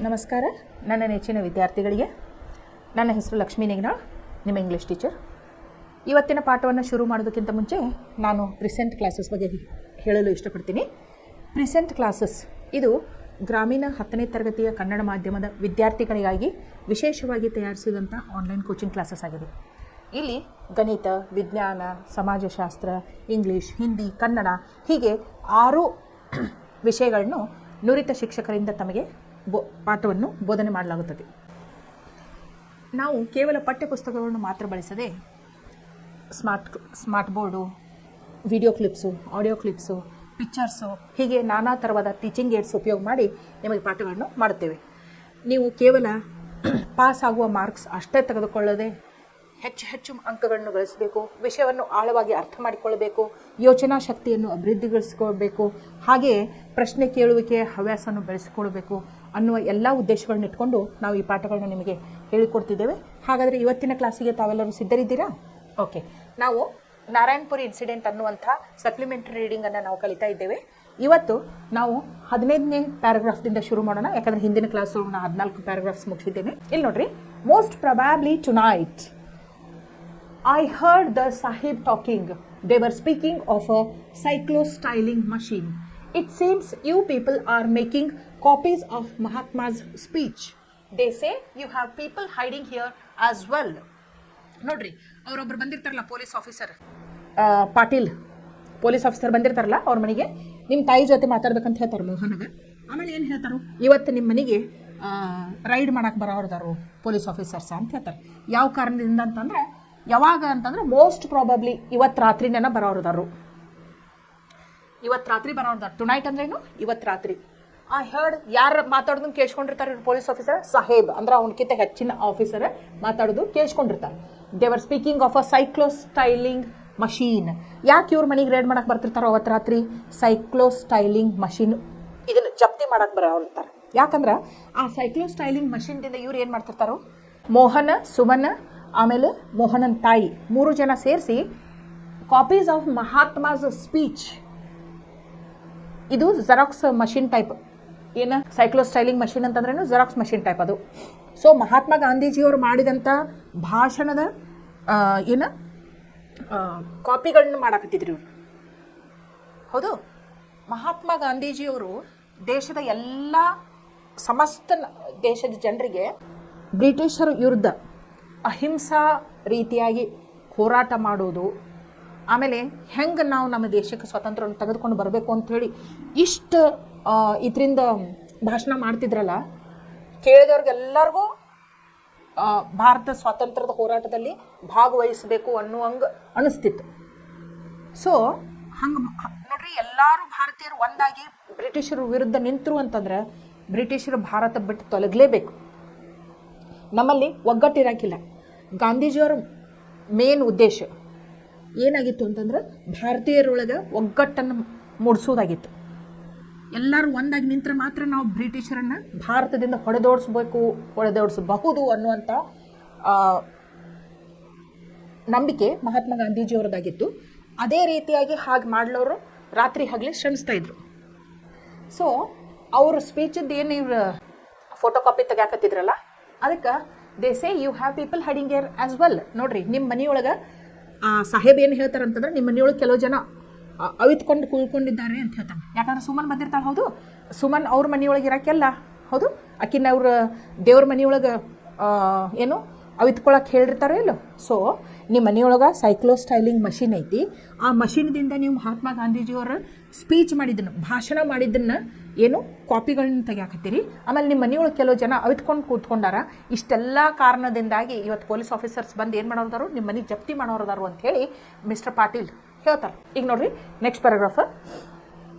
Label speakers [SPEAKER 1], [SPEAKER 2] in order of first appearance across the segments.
[SPEAKER 1] ನಮಸ್ಕಾರ. ನನ್ನ ನೆಚ್ಚಿನ ವಿದ್ಯಾರ್ಥಿಗಳಿಗೆ ನನ್ನ ಹೆಸರು ಲಕ್ಷ್ಮೀ ನಿಗ್ನಾಳ್, ನಿಮ್ಮ ಇಂಗ್ಲೀಷ್ ಟೀಚರ್. ಇವತ್ತಿನ ಪಾಠವನ್ನು ಶುರು ಮಾಡೋದಕ್ಕಿಂತ ಮುಂಚೆ ನಾನು ಪ್ರಿಸೆಂಟ್ ಕ್ಲಾಸಸ್ ಬಗ್ಗೆ ಹೇಳಲು ಇಷ್ಟಪಡ್ತೀನಿ. ಪ್ರಿಸೆಂಟ್ ಕ್ಲಾಸಸ್ ಇದು ಗ್ರಾಮೀಣ 10ನೇ ತರಗತಿಯ ಕನ್ನಡ ಮಾಧ್ಯಮದ ವಿದ್ಯಾರ್ಥಿಗಳಿಗಾಗಿ ವಿಶೇಷವಾಗಿ ತಯಾರಿಸಿದಂಥ ಆನ್ಲೈನ್ ಕೋಚಿಂಗ್ ಕ್ಲಾಸಸ್ ಆಗಿದೆ. ಇಲ್ಲಿ ಗಣಿತ, ವಿಜ್ಞಾನ, ಸಮಾಜಶಾಸ್ತ್ರ, ಇಂಗ್ಲೀಷ್, ಹಿಂದಿ, ಕನ್ನಡ ಹೀಗೆ 6 ವಿಷಯಗಳನ್ನು ನುರಿತ ಶಿಕ್ಷಕರಿಂದ ತಮಗೆ ಪಾಠವನ್ನು ಬೋಧನೆ ಮಾಡಲಾಗುತ್ತದೆ. ನಾವು ಕೇವಲ ಪಠ್ಯಪುಸ್ತಕಗಳನ್ನು ಮಾತ್ರ ಬಳಸದೆ smart board, video clips, audio clips, pictures ಹೀಗೆ ನಾನಾ ಥರವಾದ ಟೀಚಿಂಗ್ ಏಡ್ಸ್ ಉಪಯೋಗ ಮಾಡಿ ನಿಮಗೆ ಪಾಠಗಳನ್ನು ಮಾಡುತ್ತೇವೆ. ನೀವು ಕೇವಲ ಪಾಸ್ ಆಗುವ ಮಾರ್ಕ್ಸ್ ಅಷ್ಟೇ ತೆಗೆದುಕೊಳ್ಳದೆ ಹೆಚ್ಚು ಅಂಕಗಳನ್ನು ಗಳಿಸಬೇಕು, ವಿಷಯವನ್ನು ಆಳವಾಗಿ ಅರ್ಥ ಮಾಡಿಕೊಳ್ಳಬೇಕು, ಯೋಚನಾ ಶಕ್ತಿಯನ್ನು ಅಭಿವೃದ್ಧಿಗೊಳಿಸಿಕೊಳ್ಬೇಕು, ಹಾಗೆಯೇ ಪ್ರಶ್ನೆ ಕೇಳುವಿಕೆಯ ಹವ್ಯಾಸವನ್ನು ಬೆಳೆಸಿಕೊಳ್ಬೇಕು ಅನ್ನುವ ಎಲ್ಲ ಉದ್ದೇಶಗಳನ್ನ ಇಟ್ಕೊಂಡು ನಾವು ಈ ಪಾಠಗಳನ್ನ ನಿಮಗೆ ಹೇಳಿಕೊಡ್ತಿದ್ದೇವೆ. ಹಾಗಾದರೆ ಇವತ್ತಿನ ಕ್ಲಾಸಿಗೆ ತಾವೆಲ್ಲರೂ ಸಿದ್ಧರಿದ್ದೀರಾ? ಓಕೆ. ನಾವು ನಾರಾಯಣಪುರಿ ಇನ್ಸಿಡೆಂಟ್ ಅನ್ನುವಂಥ ಸಪ್ಲಿಮೆಂಟರಿ ರೀಡಿಂಗನ್ನು ನಾವು ಕಲಿತಾ ಇದ್ದೇವೆ. ಇವತ್ತು ನಾವು 15ನೇ ಪ್ಯಾರಾಗ್ರಾಫ್ದಿಂದ ಶುರು ಮಾಡೋಣ, ಯಾಕಂದರೆ ಹಿಂದಿನ ಕ್ಲಾಸ್ ನಾನು 14 ಪ್ಯಾರಾಗ್ರಾಫ್ಸ್ ಮುಗಿಸಿದ್ದೇನೆ. ಇಲ್ಲಿ ನೋಡ್ರಿ, most probably tonight I heard the Sahib talking. They were speaking of a cyclo-styling machine. It seems you people are making copies of Mahatma's speech. They say you have people hiding here as well. ನೋಡ್ರಿ, ಅವರೊಬ್ಬರು ಬಂದಿರ್ತಾರಲ್ಲ, police officer Patil police officer ಬಂದಿರ್ತಾರಲ್ಲ ಅವ್ರ ಮನೆಗೆ, ನಿಮ್ಮ ತಾಯಿ ಜೊತೆ ಮಾತಾಡ್ಬೇಕಂತ ಹೇಳ್ತಾರೆ ಮೋಹನ್ಗೆ. ಆಮೇಲೆ ಏನು ಹೇಳ್ತಾರೋ, ಇವತ್ತು ನಿಮ್ಮ ಮನೆಗೆ ರೈಡ್ ಮಾಡಕ್ಕೆ ಬರೋರ್ದಾರು ಪೊಲೀಸ್ ಆಫೀಸರ್ಸ ಅಂತ ಹೇಳ್ತಾರೆ. ಯಾವ ಕಾರಣದಿಂದ ಅಂತಂದರೆ, ಯಾವಾಗ ಅಂತಂದ್ರೆ ಮೋಸ್ಟ್ ಪ್ರಾಬಬ್ಲಿ ಇವತ್ತು ರಾತ್ರಿನ ಬರೋರ್ದಾರು. ಇವತ್ತು ರಾತ್ರಿ ಬರೋರ್ದಾರು. ಟುನೈಟ್ ಅಂದ್ರೇನು? ಇವತ್ತು ರಾತ್ರಿ. ಐ ಹರ್ಡ್, ಯಾರು ಮಾತಾಡೋದನ್ನ ಕೇಳಿಸ್ಕೊಂಡಿರ್ತಾರೆ ಪೊಲೀಸ್ ಆಫೀಸರ್? ಸಾಹೇಬ್ ಅಂದ್ರೆ ಅವನಕ್ಕಿಂತ ಹೆಚ್ಚಿನ ಆಫೀಸರ್ ಮಾತಾಡೋದು ಕೇಳಿಸ್ಕೊಂಡಿರ್ತಾರೆ. ದೇವರ್ speaking of a cyclo-styling machine. ಯಾಕೆ ಇವ್ರ ಮನೆಗೆ ರೇಡ್ ಮಾಡಕ್ಕೆ ಬರ್ತಿರ್ತಾರೋ ಅವತ್ತು ರಾತ್ರಿ? ಸೈಕ್ಲೋ-ಸ್ಟೈಲಿಂಗ್ ಮಷೀನ್ ಇದನ್ನು ಜಪ್ತಿ ಮಾಡಕ್ಕೆ ಬರೋರ್ತಾರೆ. ಯಾಕಂದ್ರೆ ಆ ಸೈಕ್ಲೋ-ಸ್ಟೈಲಿಂಗ್ ಮಷೀನ್ದಿಂದ ಇವ್ರು ಏನು ಮಾಡ್ತಿರ್ತಾರೋ, ಮೋಹನ, ಸುಮನ್, ಆಮೇಲೆ ಮೋಹನನ್ ತಾಯಿ 3 ಜನ ಸೇರಿಸಿ ಕಾಪೀಸ್ ಆಫ್ ಮಹಾತ್ಮಾಸ್ ಸ್ಪೀಚ್, ಇದು ಜೆರಾಕ್ಸ್ ಮಷಿನ್ ಟೈಪ್. ಏನು ಸೈಕ್ಲೋ-ಸ್ಟೈಲಿಂಗ್ ಮಷಿನ್ ಅಂತಂದ್ರೇನು? ಜೆರಾಕ್ಸ್ ಮಷಿನ್ ಟೈಪ್ ಅದು. ಸೊ ಮಹಾತ್ಮ ಗಾಂಧೀಜಿಯವರು ಮಾಡಿದಂಥ ಭಾಷಣದ ಕಾಪಿಗಳನ್ನ ಮಾಡಾಕತ್ತಿದ್ರು ಇವರು. ಹೌದು, ಮಹಾತ್ಮ ಗಾಂಧೀಜಿಯವರು ದೇಶದ ಎಲ್ಲ ಸಮಸ್ತ ದೇಶದ ಜನರಿಗೆ ಬ್ರಿಟಿಷರ ವಿರುದ್ಧ ಅಹಿಂಸಾ ರೀತಿಯಾಗಿ ಹೋರಾಟ ಮಾಡೋದು, ಆಮೇಲೆ ಹೆಂಗೆ ನಾವು ನಮ್ಮ ದೇಶಕ್ಕೆ ಸ್ವಾತಂತ್ರ್ಯವನ್ನು ತೆಗೆದುಕೊಂಡು ಬರಬೇಕು ಅಂಥೇಳಿ ಇಷ್ಟು ಇದರಿಂದ ಭಾಷಣ ಮಾಡ್ತಿದ್ರಲ್ಲ, ಕೇಳಿದವ್ರಿಗೆಲ್ಲರಿಗೂ ಭಾರತ ಸ್ವಾತಂತ್ರ್ಯದ ಹೋರಾಟದಲ್ಲಿ ಭಾಗವಹಿಸಬೇಕು ಅನ್ನುವಂಗೆ ಅನಿಸ್ತಿತ್ತು. ಸೊ ಹಂಗೆ ನೋಡ್ರಿ, ಎಲ್ಲರೂ ಭಾರತೀಯರು ಒಂದಾಗಿ ಬ್ರಿಟಿಷರ ವಿರುದ್ಧ ನಿಂತರು ಅಂತಂದ್ರೆ ಬ್ರಿಟಿಷರು ಭಾರತ ಬಿಟ್ಟು ತೊಲಗಲೇಬೇಕು. ನಮ್ಮಲ್ಲಿ ಒಗ್ಗಟ್ಟಿರೋಕ್ಕಿಲ್ಲ. ಗಾಂಧೀಜಿಯವರ ಮೇನ್ ಉದ್ದೇಶ ಏನಾಗಿತ್ತು ಅಂತಂದ್ರೆ ಭಾರತೀಯರೊಳಗೆ ಒಗ್ಗಟ್ಟನ್ನು ಮೂಡಿಸೋದಾಗಿತ್ತು. ಎಲ್ಲರೂ ಒಂದಾಗಿ ನಿಂತರೆ ಮಾತ್ರ ನಾವು ಬ್ರಿಟಿಷರನ್ನು ಭಾರತದಿಂದ ಹೊಡೆದೋಡಿಸಬಹುದು ಅನ್ನುವಂಥ ನಂಬಿಕೆ ಮಹಾತ್ಮ ಗಾಂಧೀಜಿಯವರದಾಗಿತ್ತು. ಅದೇ ರೀತಿಯಾಗಿ ಹಾಗೆ ಮಾಡಲವರು ರಾತ್ರಿ ಹಗಲೇ ಶ್ರಮಿಸ್ತಾ ಇದ್ರು. ಸೊ ಅವ್ರ ಸ್ಪೀಚದ್ದು ಏನು ಇವ್ರು ಫೋಟೋ ಕಾಪಿ ತೆಗ್ಯಾಕತ್ತಿದ್ರಲ್ಲ, ಅದಕ್ಕೆ they say you have people hiding here as well. ನೋಡ್ರಿ, ನಿಮ್ಮ ಮನೆಯೊಳಗೆ ಸಾಹೇಬ್ ಏನು ಹೇಳ್ತಾರೆ ಅಂತಂದ್ರೆ, ನಿಮ್ಮ ಮನೆಯೊಳಗೆ ಕೆಲವು ಜನ ಅವಿತ್ಕೊಂಡು ಕುಳ್ಕೊಂಡಿದ್ದಾರೆ ಅಂತ ಹೇಳ್ತಾನೆ. ಯಾಕಂದ್ರೆ ಸುಮನ್ ಬಂದಿರ್ತಾಳೆ. ಹೌದು, ಸುಮನ್ ಅವ್ರ ಮನೆಯೊಳಗೆ ಇರೋಕ್ಕೆಲ್ಲ, ಹೌದು, ಆಕಿನ ಅವ್ರ ದೇವ್ರ ಮನೆಯೊಳಗೆ ಏನು ಅವಿತ್ಕೊಳಕ್ಕೆ ಹೇಳಿರ್ತಾರೋ ಇಲ್ಲೋ. ಸೊ ನಿಮ್ಮ ಮನೆಯೊಳಗೆ ಸೈಕ್ಲೋ-ಸ್ಟೈಲಿಂಗ್ ಮಷಿನ್ ಐತಿ. ಆ ಮಷಿನ್ದಿಂದ ನೀವು ಮಹಾತ್ಮ ಗಾಂಧೀಜಿಯವರ ಸ್ಪೀಚ್ ಮಾಡಿದ್ದನ್ನು, ಭಾಷಣ ಮಾಡಿದ್ದನ್ನು ಏನು ಕಾಪಿಗಳನ್ನ ತೆಗಿಯಾಕತ್ತೀರಿ. ಆಮೇಲೆ ನಿಮ್ಮ ಮನೆಯೊಳಗೆ ಕೆಲವು ಜನ ಅವಿತ್ಕೊಂಡು ಕೂತ್ಕೊಂಡಾರ. ಇಷ್ಟೆಲ್ಲ ಕಾರಣದಿಂದಾಗಿ ಇವತ್ತು ಪೊಲೀಸ್ ಆಫೀಸರ್ಸ್ ಬಂದು ಏನು ಮಾಡೋರ್ದಾರು, ನಿಮ್ಮ ಮನೆಗೆ ಜಪ್ತಿ ಮಾಡೋರ್ದಾರು ಅಂತ ಹೇಳಿ ಮಿಸ್ಟರ್ ಪಾಟೀಲ್ ಹೇಳ್ತಾರೆ. ಈಗ ನೋಡ್ರಿ, ನೆಕ್ಸ್ಟ್ ಪ್ಯಾರಾಗ್ರಾಫ್.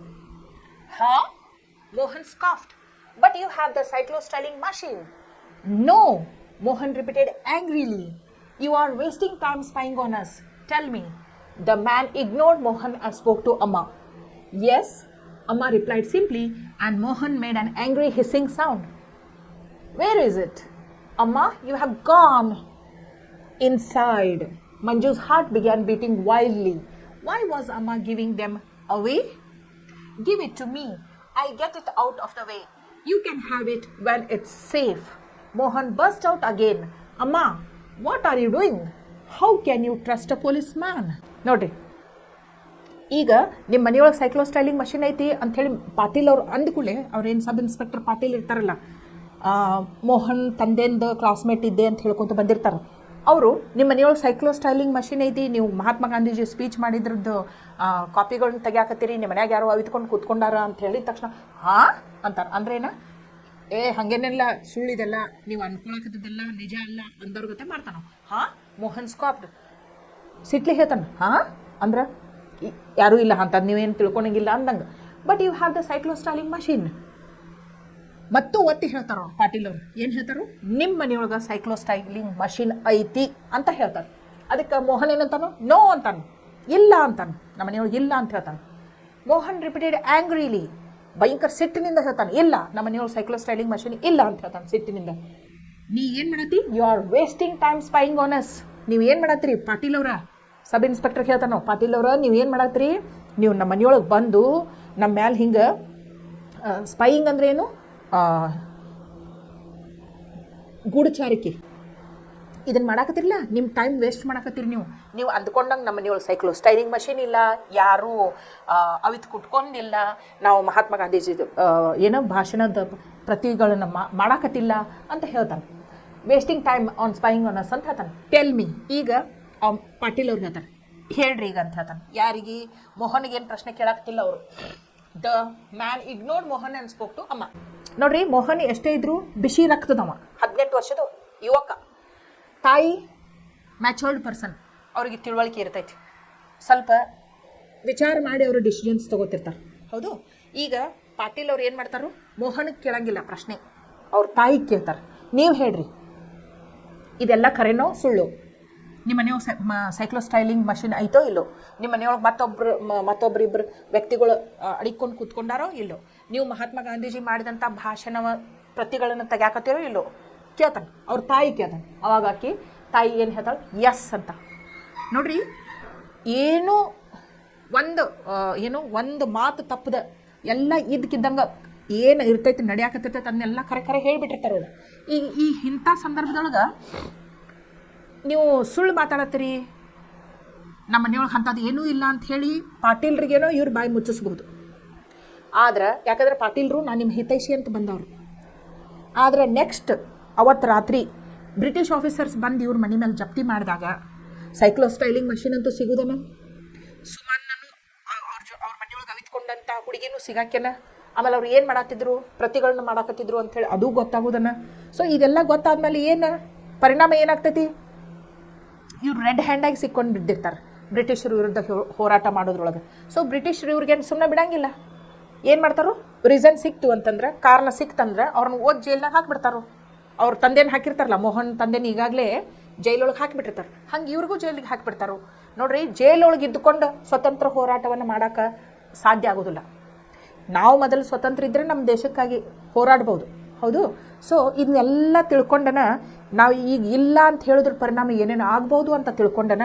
[SPEAKER 1] ಹಾ, Mohan scoffed, but you have the cyclostyling machine. No, Mohan repeated angrily. You are wasting time spying on us. Tell me. The man ignored Mohan and spoke to Amma. Yes, Amma replied simply, and Mohan made an angry hissing sound. Where is it? Amma, you have gone. Inside. Manju's heart began beating wildly. Why was Amma giving them away? Give it to me. I'll get it out of the way. You can have it when it's safe. Mohan burst out again. Amma, what are you doing? How can you trust a policeman? ನೋಡ್ರಿ, ಈಗ ನಿಮ್ಮ ಮನೆಯೊಳಗೆ cyclo styling machine ಐತಿ ಅಂಥೇಳಿ ಪಾಟೀಲ್ ಅವ್ರು ಅಂದ್ಕೂಳೆ ಅವ್ರೇನು sub inspector Patil ಇರ್ತಾರಲ್ಲ, Mohan ತಂದೆಂದು classmate ಇದ್ದೆ ಅಂತ ಹೇಳ್ಕೊತ ಬಂದಿರ್ತಾರೆ. ಅವರು ನಿಮ್ಮ ಮನೆಯೊಳಗೆ ಸೈಕ್ಲೋ ಸ್ಟೈಲಿಂಗ್ ಮಷಿನ್ ಐತಿ, ನೀವು ಮಹಾತ್ಮ ಗಾಂಧೀಜಿ ಸ್ಪೀಚ್ ಮಾಡಿದ್ರದ್ದು ಕಾಪಿಗಳನ್ನ ತೆಗಿಯಾಕತ್ತೀರಿ, ನಿಮ್ಮ ಮನ್ಯಾಗ ಯಾರೋ ಅವಿತ್ಕೊಂಡು ಕೂತ್ಕೊಂಡಾರ ಅಂತ ಹೇಳಿದ ತಕ್ಷಣ ಹಾಂ ಅಂತಾರೆ. ಅಂದ್ರೇನ, ಹಾಗೇನೆಲ್ಲ ಸುಳ್ಳಿದೆಲ್ಲ ನೀವು ಅನ್ಕೊಳಕತ್ತಿದ್ದೆಲ್ಲ ನಿಜ ಅಲ್ಲ ಅಂದವ್ರ ಗತೆ ಮಾಡ್ತಾನ. ಹಾಂ, ಮೋಹನ್ ಸ್ಕಾಪ್ಡ್ ಸಿಟ್ಲಿ ಹೇಳ್ತಾನೆ. ಹಾಂ ಅಂದ್ರೆ ಯಾರೂ ಇಲ್ಲ ಅಂತದ್ದು ನೀವೇನು ತಿಳ್ಕೊಳಂಗಿಲ್ಲ ಅಂದಂಗೆ. But you have the cyclostyling machine. ಮತ್ತು ಒತ್ತಿ ಹೇಳ್ತಾರೋ ಪಾಟೀಲ್ ಅವರು, ಏನು ಹೇಳ್ತಾರೋ, ನಿಮ್ಮ ಮನೆಯೊಳಗೆ ಸೈಕ್ಲೋ ಸ್ಟೈಲಿಂಗ್ ಮಷಿನ್ ಐತಿ ಅಂತ ಹೇಳ್ತಾರೆ. ಅದಕ್ಕೆ ಮೋಹನ್ ಏನಂತಾನು, ನೋ ಅಂತಾನು, ಇಲ್ಲ ಅಂತಾನು, ನಮ್ಮ ಮನೆಯೊಳಗೆ ಇಲ್ಲ ಅಂತ ಹೇಳ್ತಾನೆ. ಮೋಹನ್ ರಿಪೀಟೆಡ್ ಆ್ಯಂಗ್ರಿಲಿ, ಭಯಂಕರ ಸಿಟ್ಟಿನಿಂದ ಹೇಳ್ತಾನೆ, ಇಲ್ಲ ನಮ್ಮ ಮನೆಯೊಳಗೆ ಸೈಕ್ಲೋ ಸ್ಟೈಲಿಂಗ್ ಮಷಿನ್ ಇಲ್ಲ ಅಂತ ಹೇಳ್ತಾನೆ ಸಿಟ್ಟಿನಿಂದ. ನೀ ಏನು ಮಾಡತ್ತಿ, you are wasting time spying on us. ನೀವು ಏನು ಮಾಡತ್ತೀರಿ ಪಾಟೀಲ್ ಅವರ, ಸಬ್ ಇನ್ಸ್ಪೆಕ್ಟರ್ ಹೇಳ್ತಾನೋ, ಪಾಟೀಲ್ ಅವರ ನೀವು ಏನು ಮಾಡತ್ತೀರಿ, ನೀವು ನಮ್ಮ ಮನೆಯೊಳಗೆ ಬಂದು ನಮ್ಮ ಮ್ಯಾಲೆ ಹಿಂಗೆ ಸ್ಪೈಯಿಂಗ್ ಅಂದ್ರೆ ಏನು, ಗೂಢಚಾರಿಕೆ ಇದನ್ನು ಮಾಡಾಕತ್ತಿರಲ್ಲ, ನಿಮ್ಮ ಟೈಮ್ ವೇಸ್ಟ್ ಮಾಡಾಕತ್ತೀರಿ. ನೀವು ಅಂದ್ಕೊಂಡಂಗೆ ನಮ್ಮ ಮನೆಯೊಳಗೆ ಸೈಕ್ಲೋ ಸ್ಟೈಲಿಂಗ್ ಮಷಿನ್ ಇಲ್ಲ, ಯಾರೂ ಅವಿತು ಕುಟ್ಕೊಂಡಿಲ್ಲ, ನಾವು ಮಹಾತ್ಮ ಗಾಂಧೀಜಿ ಏನೋ ಭಾಷಣದ ಪ್ರತಿಗಳನ್ನು ಮಾಡಾಕತ್ತಿಲ್ಲ ಅಂತ ಹೇಳ್ತಾನೆ. Wasting time on spying on us ಅಂತ ಹೇಳ್ತಾನೆ. ಟೆಲ್ ಮಿ, ಈಗ ಪಾಟೀಲ್ ಅವ್ರಿಗೆ ಹೇಳ್ತಾನೆ, ಹೇಳ್ರಿ ಈಗ ಅಂತ ಹೇಳ್ತಾನೆ. ಯಾರಿಗೆ, ಮೋಹನ್ಗೆ ಏನು ಪ್ರಶ್ನೆ ಕೇಳಾಕತ್ತಿಲ್ಲ ಅವರು. The man ignored Mohan and spoke to amma. ನೋಡ್ರಿ, ಮೋಹನ್ ಎಷ್ಟೇ ಇದ್ರು ಬಿಸಿ ರಕ್ತದವ, 18 ವರ್ಷದ ಯುವಕ. ತಾಯಿ ಮ್ಯಾಚೋರ್ಡ್ ಪರ್ಸನ್, ಅವ್ರಿಗೆ ತಿಳುವಳಿಕೆ ಇರ್ತೈತಿ, ಸ್ವಲ್ಪ ವಿಚಾರ ಮಾಡಿ ಅವರು ಡಿಸಿಷನ್ಸ್ ತೊಗೋತಿರ್ತಾರೆ. ಹೌದು, ಈಗ ಪಾಟೀಲ್ ಅವ್ರು ಏನು ಮಾಡ್ತಾರೋ, ಮೋಹನ್ಗೆ ಕೇಳಂಗಿಲ್ಲ ಪ್ರಶ್ನೆ, ಅವ್ರ ತಾಯಿಗೆ ಕೇಳ್ತಾರೆ. ನೀವು ಹೇಳ್ರಿ, ಇದೆಲ್ಲ ಖರೇನೋ ಸುಳ್ಳು, ನಿಮ್ಮ ಮನೆಯೊಳಗೆ ಸೈಕ್ಲೋ ಸ್ಟೈಲಿಂಗ್ ಮಷಿನ್ ಐತೋ ಇಲ್ಲೋ, ನಿಮ್ಮ ಮನೆಯೊಳಗೆ ಮತ್ತೊಬ್ಬರು ಇಬ್ಬರು ವ್ಯಕ್ತಿಗಳು ಅಡಿಕೊಂಡು ಕೂತ್ಕೊಂಡಾರೋ ಇಲ್ಲೋ, ನೀವು ಮಹಾತ್ಮ ಗಾಂಧೀಜಿ ಮಾಡಿದಂಥ ಭಾಷಣವ ಪ್ರತಿಗಳನ್ನು ತೆಗ್ಯಾಕತ್ತೀರೋ ಇಲ್ಲೋ ಕೇಳ್ತಾನೆ. ಅವ್ರ ತಾಯಿ ಕೇಳ್ತಾನೆ. ಅವಾಗ ಆಕಿ ತಾಯಿ ಏನು ಹೇಳ್ತಾಳೆ, ಎಸ್ ಅಂತ. ನೋಡ್ರಿ, ಒಂದು ಮಾತು ತಪ್ಪದ ಎಲ್ಲ ಇದ್ದಕ್ಕಿದ್ದಂಗೆ ಏನು ಇರ್ತೈತಿ ನಡೆಯಾಕತ್ತೈತೆ ಅದನ್ನೆಲ್ಲ ಕರೆ ಹೇಳಿಬಿಟ್ಟಿರ್ತಾರೆ ಅವ್ರು. ಈ ಇಂಥ ಸಂದರ್ಭದೊಳಗೆ ನೀವು ಸುಳ್ಳು ಮಾತಾಡತ್ತೀರಿ, ನಮ್ಮ ಮನೆಯೊಳಗೆ ಅಂಥದ್ದು ಏನೂ ಇಲ್ಲ ಅಂತ ಹೇಳಿ ಪಾಟೀಲ್ರಿಗೇನೋ ಇವ್ರು ಬಾಯಿ ಮುಚ್ಚಿಸ್ಬೋದು. ಆದ್ರೆ ಯಾಕಂದ್ರೆ ಪಾಟೀಲ್ರು ನಾನು ನಿಮ್ಮ ಹಿತೈಷಿ ಅಂತ ಬಂದವರು. ಆದರೆ ನೆಕ್ಸ್ಟ್ ಅವತ್ತು ರಾತ್ರಿ ಬ್ರಿಟಿಷ್ ಆಫೀಸರ್ಸ್ ಬಂದು ಇವ್ರ ಮನೆ ಮೇಲೆ ಜಪ್ತಿ ಮಾಡಿದಾಗ ಸೈಕ್ಲೋ ಸ್ಟೈಲಿಂಗ್ ಮಷಿನ್ ಅಂತೂ ಸಿಗೋದನ, ಸುಮನ್ನನು ಅವ್ರ ಮನೆಯೊಳಗೆ ಅವಿತ್ಕೊಂಡಂಥ ಹುಡುಗಿನೂ ಸಿಗಾಕ್ಯನ, ಆಮೇಲೆ ಅವ್ರು ಏನು ಮಾಡಾತಿದ್ರು, ಪ್ರತಿಗಳನ್ನ ಮಾಡಾಕತ್ತಿದ್ರು ಅಂಥೇಳಿ ಅದು ಗೊತ್ತಾಗೋದನ. ಸೊ ಇದೆಲ್ಲ ಗೊತ್ತಾದ್ಮೇಲೆ ಏನು ಪರಿಣಾಮ ಏನಾಗ್ತೈತಿ, ಇವ್ರು ರೆಡ್ ಹ್ಯಾಂಡಾಗಿ ಸಿಕ್ಕೊಂಡು ಬಿದ್ದಿರ್ತಾರೆ ಬ್ರಿಟಿಷರ ವಿರುದ್ಧ ಹೋರಾಟ ಮಾಡೋದ್ರೊಳಗೆ. ಸೊ ಬ್ರಿಟಿಷರು ಇವ್ರಿಗೇನು ಸುಮ್ಮನೆ ಬಿಡಂಗಿಲ್ಲ, ಏನು ಮಾಡ್ತಾರೋ, ರೀಸನ್ ಸಿಕ್ತು ಅಂತಂದ್ರೆ, ಕಾರಣ ಸಿಕ್ತಂದ್ರೆ ಅವ್ರನ್ನ ಓದ್ ಜೈಲ್ನಾಗ ಹಾಕಿಬಿಡ್ತಾರೋ. ಅವ್ರ ತಂದೆನ ಹಾಕಿರ್ತಾರಲ್ಲ, ಮೋಹನ್ ತಂದೆನ ಈಗಾಗಲೇ ಜೈಲೊಳಗೆ ಹಾಕಿಬಿಟ್ಟಿರ್ತಾರೆ, ಹಂಗೆ ಇವ್ರಿಗೂ ಜೈಲಿಗೆ ಹಾಕಿಬಿಡ್ತಾರೋ. ನೋಡ್ರಿ, ಜೈಲೊಳಗೆ ಇದ್ದುಕೊಂಡು ಸ್ವತಂತ್ರ ಹೋರಾಟವನ್ನು ಮಾಡೋಕೆ ಸಾಧ್ಯ ಆಗೋದಿಲ್ಲ. ನಾವು ಮೊದಲು ಸ್ವತಂತ್ರ ಇದ್ದರೆ ನಮ್ಮ ದೇಶಕ್ಕಾಗಿ ಹೋರಾಡ್ಬೋದು. ಹೌದು, ಸೊ ಇದನ್ನೆಲ್ಲ ತಿಳ್ಕೊಂಡನ ನಾವು ಈಗ ಇಲ್ಲ ಅಂತ ಹೇಳಿದ್ರ ಪರಿಣಾಮ ಏನೇನು ಆಗ್ಬೋದು ಅಂತ ತಿಳ್ಕೊಂಡನ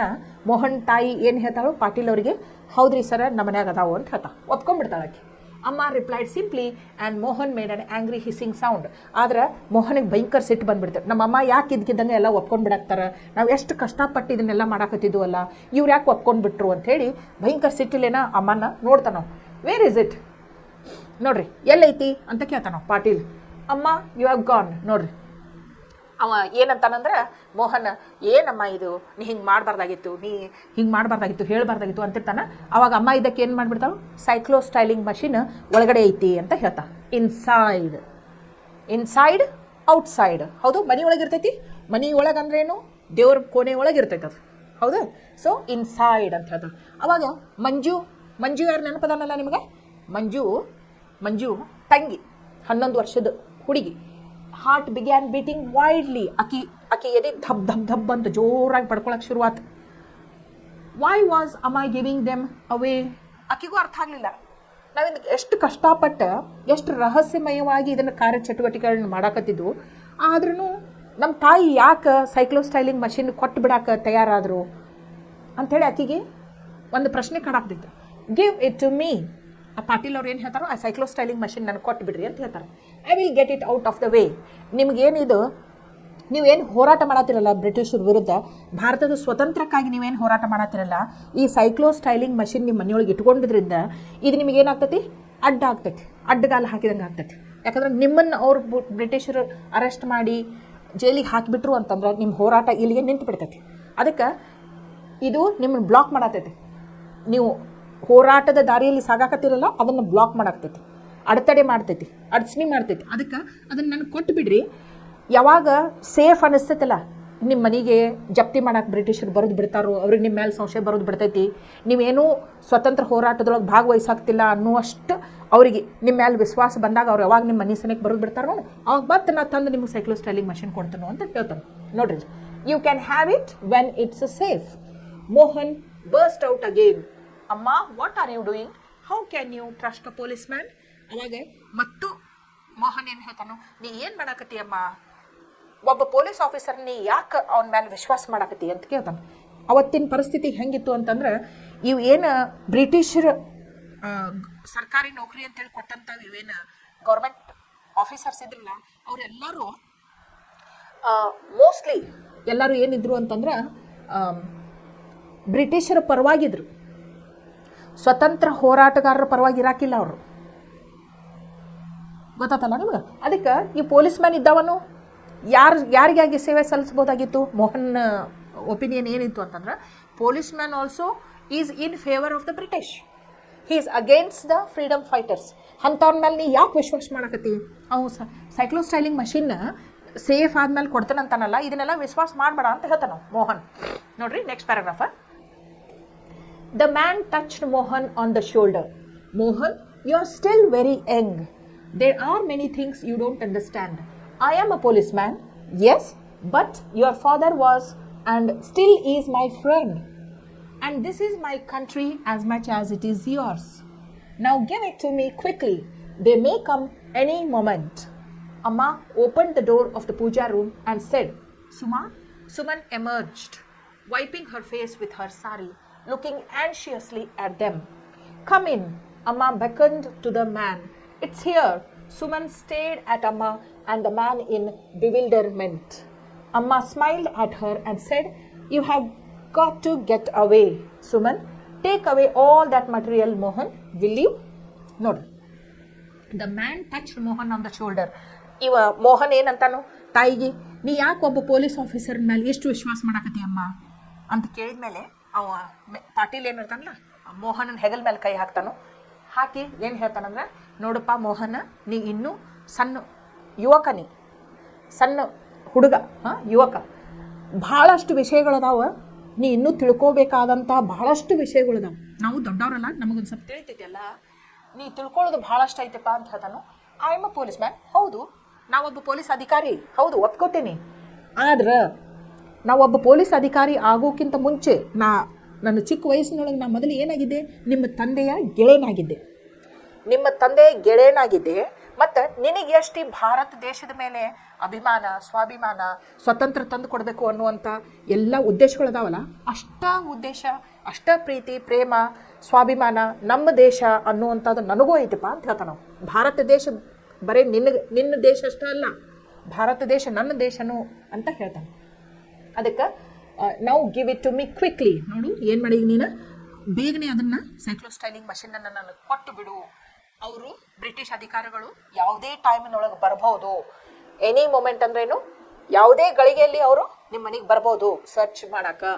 [SPEAKER 1] ಮೋಹನ್ ತಾಯಿ ಏನು ಹೇಳ್ತಾಳು ಪಾಟೀಲ್ ಅವರಿಗೆ, ಹೌದ್ರಿ ಸರ ನಮ್ಮ ಮನ್ಯಾಗ ಅದಾವು ಅಂತ ಹೇಳ್ತಾ ಒಪ್ಕೊಂಡ್ಬಿಡ್ತಾಳೆ ಆಕೆ. ಅಮ್ಮ replied simply and Mohan made an angry hissing sound. ಆದ್ರೆ ಮೋಹನಿಗೆ ಭಯಂಕರ ಸಿಟ್ಟು ಬಂದುಬಿಡ್ತಾರೆ. ನಮ್ಮಮ್ಮ ಯಾಕೆ ಇದ್ಕಿದ್ದಂಗೆ ಎಲ್ಲ ಒಪ್ಕೊಂಡು ಬಿಡಾಕ್ತಾರೆ, ನಾವು ಎಷ್ಟು ಕಷ್ಟಪಟ್ಟು ಇದನ್ನೆಲ್ಲ ಮಾಡಾಕತ್ತಿದ್ವು ಅಲ್ಲ, ಇವ್ರು ಯಾಕೆ ಒಪ್ಕೊಂಡ್ಬಿಟ್ರು ಅಂಥೇಳಿ ಭಯಂಕರ ಸಿಟ್ಟಿಲೇನ ಅಮ್ಮನ ನೋಡ್ತಾನೋ. ವೇರ್ ಇಸ್ ಇಟ್, ನೋಡ್ರಿ ಎಲ್ಲೈತಿ ಅಂತ ಕೇಳ್ತಾನೋ ಪಾಟೀಲ್. ಅಮ್ಮ ಯು ಹ್ಯಾವ್ ಗಾನ್. ನೋಡ್ರಿ ಅವ ಏನಂತಾನಂದ್ರೆ, ಮೋಹನ್ ಏನಮ್ಮ ಇದು, ನೀ ಹಿಂಗೆ ಮಾಡಬಾರ್ದಾಗಿತ್ತು, ಹೇಳಬಾರ್ದಾಗಿತ್ತು ಅಂತಿರ್ತಾನೆ. ಅವಾಗ ಅಮ್ಮ ಇದಕ್ಕೆ ಏನು ಮಾಡಿಬಿಡ್ತಾಳು, ಸೈಕ್ಲೋ ಸ್ಟೈಲಿಂಗ್ ಮಷಿನ್ ಒಳಗಡೆ ಐತಿ ಅಂತ ಹೇಳ್ತಾ. Inside outside. ಹೌದು, ಮನೆ ಒಳಗೆ ಇರ್ತೈತಿ. ಮನೆ ಒಳಗೆ ಅಂದ್ರೇನು, ದೇವ್ರ ಕೋಣೆ ಒಳಗೆ ಇರ್ತೈತೆ ಅದು. ಹೌದು, ಸೊ ಇನ್ಸೈಡ್ ಅಂತ ಹೇಳ್ತಾಳೆ. ಅವಾಗ ಮಂಜು ಯಾರು ನೆನಪದಾನಲ್ಲ ನಿಮಗೆ, ಮಂಜು ತಂಗಿ, 11 ವರ್ಷದ ಹುಡುಗಿ. Heart began beating widely. ಆಕಿ ಎದೆ ಧಬ್ ಧಬ್ ಧಬ್ ಅಂತ ಜೋರಾಗಿ ಪಡ್ಕೊಳಕ್ಕೆ ಶುರುವಾತು. Why was am I giving them away? ಆಕಿಗೂ ಅರ್ಥ ಆಗಲಿಲ್ಲ. ನಾವಿಂದು ಎಷ್ಟು ಕಷ್ಟಪಟ್ಟು ಎಷ್ಟು ರಹಸ್ಯಮಯವಾಗಿ ಇದನ್ನು ಕಾರ್ಯಚಟುವಟಿಕೆಗಳನ್ನ ಮಾಡಾಕತ್ತಿದ್ವು, ಆದ್ರೂ ನಮ್ಮ ತಾಯಿ ಯಾಕೆ ಸೈಕ್ಲೋ ಸ್ಟೈಲಿಂಗ್ ಮಷಿನ್ ಕೊಟ್ಟು ಬಿಡಾಕ ತಯಾರಾದರು ಅಂಥೇಳಿ ಆಕಿಗೆ ಒಂದು ಪ್ರಶ್ನೆ ಕಾಡಾಕ್ತಿತ್ತು. ಗಿವ್ ಇಟ್ ಟು ಮೀ ಆ ಪಾಟೀಲ್ ಅವ್ರು ಏನು ಹೇಳ್ತಾರೋ ಆ ಸೈಕ್ಲೋ ಸ್ಟೈಲಿಂಗ್ ಮಷಿನ್ ನನಗೆ ಕೊಟ್ಟು ಬಿಡ್ರಿ ಅಂತ ಹೇಳ್ತಾರೆ. I will get it out of the way. ನಿಮಗೇನಿದು ನೀವೇನು ಹೋರಾಟ ಮಾಡತ್ತಿರಲ್ಲ ಬ್ರಿಟಿಷರ ವಿರುದ್ಧ, ಭಾರತದ ಸ್ವತಂತ್ರಕ್ಕಾಗಿ ನೀವೇನು ಹೋರಾಟ ಮಾಡತ್ತಿರಲ್ಲ, ಈ ಸೈಕ್ಲೋ ಸ್ಟೈಲಿಂಗ್ ಮಷಿನ್ ನಿಮ್ಮ ಮನೆಯೊಳಗೆ ಇಟ್ಕೊಂಡಿದ್ರಿಂದ ಇದು ನಿಮಗೇನಾಗ್ತೈತಿ, ಅಡ್ಡ ಆಗ್ತೈತಿ, ಅಡ್ಡಗಾಲ ಹಾಕಿದಂಗೆ ಆಗ್ತೈತಿ. ಯಾಕಂದ್ರೆ ನಿಮ್ಮನ್ನು ಅವ್ರು ಬ್ರಿಟಿಷರು ಅರೆಸ್ಟ್ ಮಾಡಿ ಜೈಲಿಗೆ ಹಾಕಿಬಿಟ್ರು ಅಂತಂದ್ರೆ ನಿಮ್ಮ ಹೋರಾಟ ಇಲ್ಲಿಗೆ ನಿಂತು ಬಿಡ್ತೈತಿ. ಅದಕ್ಕೆ ಇದು ನಿಮ್ಮನ್ನು ಬ್ಲಾಕ್ ಮಾಡತ್ತೈತಿ. ನೀವು ಹೋರಾಟದ ದಾರಿಯಲ್ಲಿ ಸಾಗಾಕತ್ತಿರಲ್ಲ, ಅದನ್ನು ಬ್ಲಾಕ್ ಮಾಡಾಕ್ತೈತಿ, ಅಡೆತಡೆ ಮಾಡ್ತೈತಿ, ಅಡಚಣೆ ಮಾಡ್ತೈತಿ. ಅದಕ್ಕೆ ಅದನ್ನು ನನಗೆ ಕೊಟ್ಟು ಬಿಡ್ರಿ. ಯಾವಾಗ ಸೇಫ್ ಅನ್ನಿಸ್ತೈತಲ್ಲ, ನಿಮ್ಮ ಮನೆಗೆ ಜಪ್ತಿ ಮಾಡಕ್ಕೆ ಬ್ರಿಟಿಷರು ಬರೋದು ಬಿಡ್ತಾರೋ, ಅವ್ರಿಗೆ ನಿಮ್ಮ ಮೇಲೆ ಸಂಶಯ ಬರೋದು ಬಿಡ್ತೈತಿ, ನೀವೇನೂ ಸ್ವತಂತ್ರ ಹೋರಾಟದೊಳಗೆ ಭಾಗವಹಿಸಾಗ್ತಿಲ್ಲ ಅನ್ನುವಷ್ಟು ಅವರಿಗೆ ನಿಮ್ಮ ಮೇಲೆ ವಿಶ್ವಾಸ ಬಂದಾಗ ಅವ್ರು ಯಾವಾಗ ನಿಮ್ಮ ಮನೆ ಸನಿಗೆ ಬರೋದು ಬಿಡ್ತಾರೋ ಅವಾಗ ಮತ್ತೆ ನಾ ತಂದು ನಿಮಗೆ ಸೈಕ್ಲೋ ಸ್ಟೈಲಿಂಗ್ ಮಷಿನ್ ಕೊಡ್ತಾನೋ ಅಂತ ಹೇಳ್ತಾನೆ. ನೋಡ್ರಿ, you can have it when it's safe. Mohan burst out again. ಅಮ್ಮ, what are you doing? How can you trust a policeman? ಅವಾಗ ಮತ್ತು ಮೋಹನ್ ಏನು ಹೇಳ್ತಾನೋ, ನೀ ಏನು ಮಾಡಾಕತ್ತಿ ಅಮ್ಮ, ಒಬ್ಬ ಪೊಲೀಸ್ ಆಫೀಸರ್ ನೀ ಯಾಕೆ ಅವನ ಮೇಲೆ ವಿಶ್ವಾಸ ಮಾಡಾಕತ್ತಿ ಅಂತ ಕೇಳ್ತಾನೆ. ಅವತ್ತಿನ ಪರಿಸ್ಥಿತಿ ಹೆಂಗಿತ್ತು ಅಂತಂದ್ರೆ, ಇವು ಏನು ಬ್ರಿಟಿಷರು ಸರ್ಕಾರಿ ನೌಕರಿ ಅಂತೇಳಿ ಕೊಟ್ಟಂಥ ಇವೇನು ಗೌರ್ಮೆಂಟ್ ಆಫೀಸರ್ಸ್ ಇದ್ರಲ್ಲ, ಅವರೆಲ್ಲರೂ ಮೋಸ್ಟ್ಲಿ ಎಲ್ಲರೂ ಏನಿದ್ರು ಅಂತಂದ್ರೆ ಬ್ರಿಟಿಷರ ಪರವಾಗಿದ್ರು, ಸ್ವತಂತ್ರ ಹೋರಾಟಗಾರರ ಪರವಾಗಿ ಇರಾಕಿಲ್ಲ ಅವರು. ಗೊತ್ತಾತಲ್ಲ ನಿಮ್ಗೆ? ಅದಕ್ಕೆ ಈ ಪೊಲೀಸ್ ಮ್ಯಾನ್ ಇದ್ದವನು ಯಾರಿಗಾಗಿ ಸೇವೆ ಸಲ್ಲಿಸ್ಬೋದಾಗಿತ್ತು? ಮೋಹನ್ ಒಪಿನಿಯನ್ ಏನಿತ್ತು ಅಂತಂದ್ರೆ, police man also is in favour of the British, he is against the freedom fighters. ಅಂಥವ್ರ ಮೇಲೆ ನೀ ಯಾಕೆ ವಿಶ್ವಾಸ ಮಾಡಕತ್ತಿ? ಅವು ಸೈಕ್ಲೋ ಸ್ಟೈಲಿಂಗ್ ಮಷಿನ್ ಸೇಫ್ ಆದ್ಮೇಲೆ ಕೊಡ್ತಾನಂತಾನಲ್ಲ, ಇದನ್ನೆಲ್ಲ ವಿಶ್ವಾಸ ಮಾಡಬೇಡ ಅಂತ ಹೇಳ್ತಾನ ಮೋಹನ್. ನೋಡ್ರಿ next paragraph. The man touched Mohan on the shoulder. Mohan, you are still very young. There are many things you don't understand. I am a policeman, yes, but your father was and still is my friend. And this is my country as much as it is yours. Now give it to me quickly. They may come any moment. Amma opened the door of the puja room and said, Suma? Suman emerged, wiping her face with her sari, looking anxiously at them. Come in. Amma beckoned to the man. It's here. Suman stared at Amma and the man in bewilderment. Amma smiled at her and said, You have got to get away. Suman, take away all that material, Mohan, will you? Note. The man touched Mohan on the shoulder. ಇವ ಮೋಹನ್ ಏನಂತಾನು ತಾಯಿಗೆ, ನೀ ಯಾಕೆ ಒಬ್ಬ police officer ಮೇಲೆ ಎಷ್ಟು ವಿಶ್ವಾಸ ಮಾಡಾಕತ್ತಿ ಅಮ್ಮ ಅಂತ ಕೇಳಿದ್ಮೇಲೆ ಅವ ಪಾಟೀಲ್ ಏನು ಹೇಳ್ತಾನಲ್ಲ, ಮೋಹನನ ಹೆಗಲ ಮೇಲೆ ಕೈ ಹಾಕ್ತಾನು. ಹಾಕಿ ಏನು ಹೇಳ್ತಾನಂದ್ರೆ, ನೋಡಪ್ಪ ಮೋಹನ, ನೀ ಇನ್ನೂ ಸಣ್ಣ ಯುವಕ, ನೀ ಸಣ್ಣ ಹುಡುಗ, ಯುವಕ, ಭಾಳಷ್ಟು ವಿಷಯಗಳದಾವ, ನೀ ಇನ್ನೂ ತಿಳ್ಕೋಬೇಕಾದಂಥ ಭಾಳಷ್ಟು ವಿಷಯಗಳದಾವ. ನಾವು ದೊಡ್ಡವರಲ್ಲ, ನಮಗೊಂದು ಸ್ವಲ್ಪ ತಿಳಿತೈತಿಲ್ಲ, ನೀ ತಿಳ್ಕೊಳ್ಳೋದು ಭಾಳಷ್ಟು ಐತಪ್ಪ ಅಂತ ಹೇಳ್ತಾನು. I am a policeman. ಹೌದು, ನಾವೊಬ್ಬ ಪೊಲೀಸ್ ಅಧಿಕಾರಿ, ಹೌದು ಒಪ್ಕೋತೀನಿ. ಆದ್ರೆ ನಾವೊಬ್ಬ ಪೊಲೀಸ್ ಅಧಿಕಾರಿ ಆಗೋಕ್ಕಿಂತ ಮುಂಚೆ ನನ್ನ ಚಿಕ್ಕ ವಯಸ್ಸಿನೊಳಗೆ ನಾ ಮೊದಲು ಏನಾಗಿದ್ದೆ, ನಿಮ್ಮ ತಂದೆಯ ಗೆಳೆಯನಾಗಿದ್ದೆ. ಮತ್ತು ನಿನಗೆ ಎಷ್ಟು ಭಾರತ ದೇಶದ ಮೇಲೆ ಅಭಿಮಾನ, ಸ್ವಾಭಿಮಾನ, ಸ್ವತಂತ್ರ ತಂದು ಕೊಡಬೇಕು ಅನ್ನುವಂಥ ಎಲ್ಲ ಉದ್ದೇಶಗಳದಾವಲ್ಲ, ಅಷ್ಟ ಉದ್ದೇಶ, ಅಷ್ಟ ಪ್ರೀತಿ, ಪ್ರೇಮ, ಸ್ವಾಭಿಮಾನ, ನಮ್ಮ ದೇಶ ಅನ್ನುವಂಥದ್ದು ನನಗೂ ಐತಪ್ಪ ಅಂತ ಹೇಳ್ತಾನೆ ನಾವು. ಭಾರತ ದೇಶ ಬರೀ ನಿನ್ನ ದೇಶ ಅಷ್ಟೇ ಅಲ್ಲ, ಭಾರತ ದೇಶ ನನ್ನ ದೇಶನೂ ಅಂತ ಹೇಳ್ತಾನೆ. ಅದಕ್ಕೆ ನಾವು give it to me quickly. ನೋಡು ಏನು ಮಾಡಿ, ನೀನು ಬೇಗನೆ ಅದನ್ನು ಸೈಕ್ಲೋ ಸ್ಟೈಲಿಂಗ್ ಮಷಿನನ್ನು ನನಗೆ ಕೊಟ್ಟು ಬಿಡು. ಅವರು ಬ್ರಿಟಿಷ್ ಅಧಿಕಾರಿಗಳು ಯಾವುದೇ ಟೈಮಿನೊಳಗೆ ಬರ್ಬೋದು, ಎನಿ ಮೂಮೆಂಟ್ ಅಂದ್ರೇನು, ಯಾವುದೇ ಗಳಿಗೆಯಲ್ಲಿ ಅವರು ನಿಮ್ಮ ಮನೆಗೆ ಬರ್ಬೋದು ಸರ್ಚ್ ಮಾಡಕ್ಕೆ.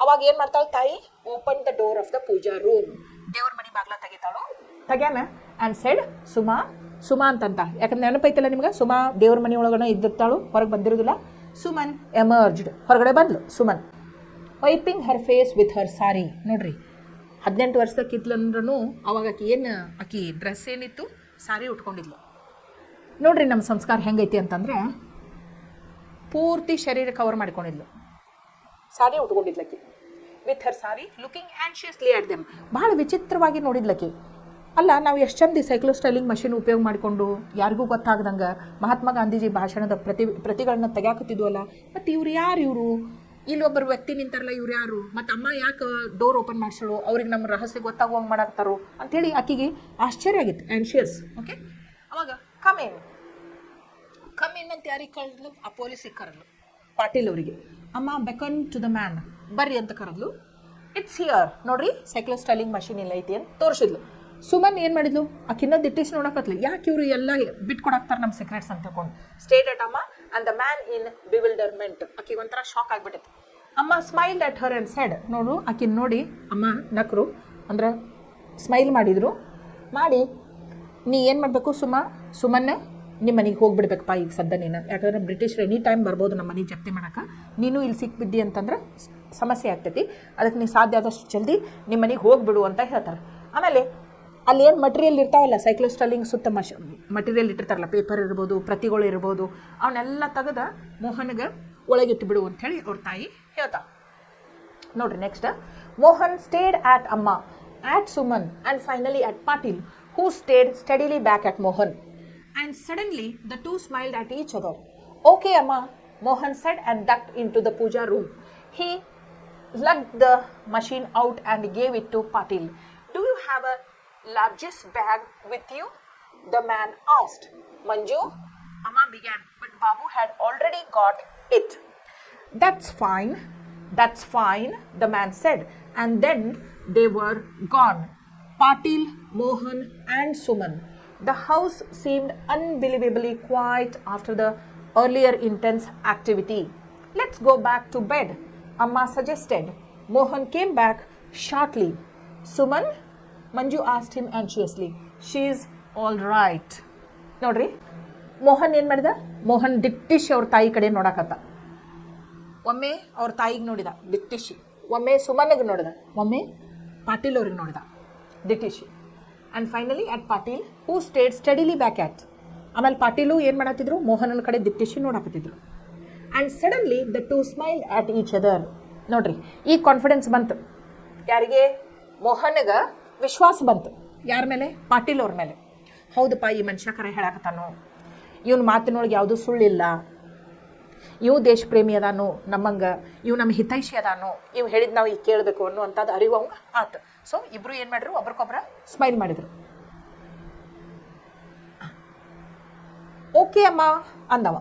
[SPEAKER 1] ಅವಾಗ ಏನು ಮಾಡ್ತಾಳೆ ತಾಯಿ, open the door of the puja room, ದೇವ್ರ ಮನೆ ಬಾಗ್ಲ ತೆಗ್ಯಾನ ಆ್ಯಂಡ್ ಸೆಡ್ ಸುಮಾ ಅಂತಂತ. ಯಾಕಂದ್ರೆ ನೆನಪೈತಲ್ಲ ನಿಮ್ಗೆ, ಸುಮಾ ದೇವ್ರ ಮನೆ ಒಳಗಡೆ ಇದ್ದಿರ್ತಾಳು, ಹೊರಗೆ ಬಂದಿರೋದಿಲ್ಲ. ಸುಮನ್ ಎಮರ್ಜ್ಡ್, ಹೊರಗಡೆ ಬಂದ್ಲು Suman. Wiping her face with her sari. ನೋಡ್ರಿ, 18 ವರ್ಷದಕ್ಕಿದ್ಲಂದ್ರೂ ಅವಾಗ ಆಕಿ ಡ್ರೆಸ್ ಏನಿತ್ತು, ಸಾರಿ ಉಟ್ಕೊಂಡಿದ್ಲು. ನೋಡ್ರಿ ನಮ್ಮ ಸಂಸ್ಕಾರ ಹೆಂಗೈತಿ ಅಂತಂದ್ರೆ, ಪೂರ್ತಿ ಶರೀರ ಕವರ್ ಮಾಡಿಕೊಂಡಿದ್ಲು, ಸಾರಿ ಉಟ್ಕೊಂಡಿದ್ಲಕ್ಕಿ with her sari, looking anxiously at them. ಭಾಳ ವಿಚಿತ್ರವಾಗಿ ನೋಡಿದ್ಲಕ್ಕಿ. ಅಲ್ಲ, ನಾವು ಎಷ್ಟು ಚಂದ ಸೈಕ್ಲೋ ಸ್ಟೈಲಿಂಗ್ ಮಷಿನ್ ಉಪಯೋಗ ಮಾಡಿಕೊಂಡು ಯಾರಿಗೂ ಗೊತ್ತಾಗ್ದಂಗೆ ಮಹಾತ್ಮ ಗಾಂಧೀಜಿ ಭಾಷಣದ ಪ್ರತಿಗಳನ್ನ ತೆಗ್ಯಾಕತ್ತಿದ್ವಲ್ಲ, ಮತ್ತು ಇವ್ರು ಇಲ್ಲೊಬ್ಬರು ವ್ಯಕ್ತಿ ನಿಂತಾರಲ್ಲ ಇವ್ರು ಯಾರು, ಮತ್ತು ಅಮ್ಮ ಯಾಕೆ ಡೋರ್ ಓಪನ್ ಮಾಡಿಸೋಳು, ಅವ್ರಿಗೆ ನಮ್ಮ ರಹಸ್ಯ ಗೊತ್ತಾಗುವಂಗೆ ಮಾಡಾಕ್ತಾರೋ ಅಂಥೇಳಿ ಆಕೆಗೆ ಆಶ್ಚರ್ಯ ಆಗಿತ್ತು, ಆ್ಯನ್ಷಿಯಸ್. ಓಕೆ, ಅವಾಗ ಕಮ್ ಇನ್ ಅಂತ ಯಾರಿಗೆ ಕರೆದ್ಲು? ಆ ಪೊಲೀಸಿಗೆ ಕರೆದ್ಲು, ಪಾಟೀಲ್ ಅವರಿಗೆ. ಅಮ್ಮ ಬೆಕನ್ ಟು ದ ಮ್ಯಾನ್, ಬರ್ರಿ ಅಂತ ಕರೆದ್ಲು. ಇಟ್ಸ್ ಹಿಯರ್ ನೋಡ್ರಿ, ಸೈಕ್ಲೋಸ್ಟೈಲಿಂಗ್ ಮಷೀನ್ ಇಲ್ಲ ಐತಿ ಅಂತ ತೋರಿಸಿದ್ಲು. ಸುಮನ್ ಏನು ಮಾಡಿದ್ಲು, ಆಕಿನ್ನ ದಿಟ್ಟಿಸಿ ನೋಡಕತ್ಲಿ, ಯಾಕೆ ಇವರು ಎಲ್ಲ ಬಿಟ್ಕೊಡಾಕ್ತಾರೆ ನಮ್ಮ ಸೀಕ್ರೆಟ್ಸ್ ಅಂತ ತಿಳ್ಕೊಂಡು. ಸ್ಟೇಟ್ ಅಟ್ ಅಮ್ಮ ಅಂಡ್ ದ ಮ್ಯಾನ್ ಇನ್ ಬಿವಿಲ್ಡರ್ಮೆಂಟ್. ಆಕಿಗೆ ಒಂಥರ ಶಾಕ್ ಆಗಿಬಿಟ್ಟಿತ್ತು. ಅಮ್ಮ smiled at her and shed, ನೋಡು ಆಕಿನ ನೋಡಿ ಅಮ್ಮ ನಕ್ರು, ಅಂದ್ರೆ ಸ್ಮೈಲ್ ಮಾಡಿದರು. ಮಾಡಿ, ನೀ ಏನು ಮಾಡಬೇಕು ಸುಮ್ಮನೆ ನಿಮ್ಮ ಮನೆಗೆ ಹೋಗಿಬಿಡ್ಬೇಕಪ್ಪ ಈಗ ಸದ್ಯ ನೀನು, ಯಾಕಂದ್ರೆ ಬ್ರಿಟಿಷರು ಎನಿ ಟೈಮ್ ಬರ್ಬೋದು ನಮ್ಮ ಮನೆಗೆ ಜಪ್ತಿ ಮಾಡೋಕೆ. ನೀನು ಇಲ್ಲಿ ಸಿಕ್ಬಿದ್ದಿ ಅಂತಂದ್ರೆ ಸಮಸ್ಯೆ ಆಗ್ತೈತಿ, ಅದಕ್ಕೆ ನೀ ಸಾಧ್ಯ ಆದಷ್ಟು ಜಲ್ದಿ ನಿಮ್ಮ ಮನೆಗೆ ಹೋಗಿಬಿಡು ಅಂತ ಹೇಳ್ತಾರೆ. ಆಮೇಲೆ ಅಲ್ಲಿ ಏನು ಮಟೀರಿಯಲ್ ಇರ್ತಾವಲ್ಲ, ಸೈಕ್ಲೋಸ್ಟೈಲಿಂಗ್ ಸುತ್ತ ಮಟೀರಿಯಲ್ ಇಟ್ಟಿರ್ತಾರಲ್ಲ, ಪೇಪರ್ ಇರ್ಬೋದು, ಪ್ರತಿಗಳು ಇರ್ಬೋದು, ಅವನ್ನೆಲ್ಲ ತೆಗೆದ ಮೋಹನ್ಗೆ ಒಳಗಿಟ್ಟು ಬಿಡು ಅಂಥೇಳಿ ಅವ್ರ ತಾಯಿ ಹೇಳ್ತಾ. ನೋಡ್ರಿ ನೆಕ್ಸ್ಟ್, ಮೋಹನ್ ಸ್ಟೇಡ್ ಆಟ್ ಅಮ್ಮ, at Suman and finally at Patil, who stared steadily back at Mohan. And suddenly the two smiled at each other. Okay, Amma, Mohan said and ducked into the puja room. He lugged the machine out and gave it to Patil. Do you have a largest bag with you? The man asked. Manju, Amma began, but Babu had already got it. That's fine, the man said. And then they were gone. Patil, Mohan and Suman. The house seemed unbelievably quiet after the earlier intense activity. Let's go back to bed, Amma suggested. Mohan came back shortly. Suman? Manju asked him anxiously. She's all right. ನೋಡ್ರಿ, ಮೋಹನ್ ಏನು ಮಾಡಿದ? ಮೋಹನ್ ದಿಟ್ಟಿಶಿ ಅವ್ರ ತಾಯಿ ಕಡೆ ನೋಡಕತ್ತ. ಒಮ್ಮೆ ಅವ್ರ ತಾಯಿಗೆ ನೋಡಿದ ದಿಟ್ಟಿಶಿ, ಒಮ್ಮೆ ಸುಮನ್ಗೆ ನೋಡಿದ, ಒಮ್ಮೆ ಪಾಟೀಲ್ ಅವ್ರಿಗೆ ನೋಡಿದ ದಿಟ್ಟಿಶಿ. And finally at Patil, who stared steadily back at. ಆಮೇಲೆ ಪಾಟೀಲು ಏನು ಮಾಡತ್ತಿದ್ರು? ಮೋಹನನ ಕಡೆ ದಿಟ್ಟಿಸಿ ನೋಡಾಕತ್ತಿದ್ರು. And suddenly the two smile at each other. ನೋಡ್ರಿ, ಈ ಕಾನ್ಫಿಡೆನ್ಸ್ ಬಂತು ಯಾರಿಗೆ? ಮೋಹನ್ಗೆ ವಿಶ್ವಾಸ ಬಂತು. ಯಾರ ಮೇಲೆ? ಪಾಟೀಲ್ ಅವ್ರ ಮೇಲೆ. ಹೌದಪ್ಪ, ಈ ಮನುಷ್ಯ ಕರೆ ಹೇಳಾಕತ್ತಾನು, ಇವನ ಮಾತಿನೊಳಗೆ ಯಾವುದೂ ಸುಳ್ಳಿಲ್ಲ, ಇವು ದೇಶ ಪ್ರೇಮಿ ಅದಾನು, ಇವು ನಮ್ಮ ಹಿತೈಷಿ ಅದಾನು, ಇವು ಹೇಳಿದ್ ನಾವು ಈಗ ಕೇಳಬೇಕು ಅನ್ನುವಂಥದ್ದು ಅರಿವು ಅವಂಗೆ ಆತು. ಸೊ ಇಬ್ರು ಏನು ಮಾಡಿದ್ರು? ಒಬ್ರಿಗೊಬ್ರ ಸ್ಮೈಲ್ ಮಾಡಿದ್ರು. ಓಕೆ ಅಮ್ಮ ಅಂದವ.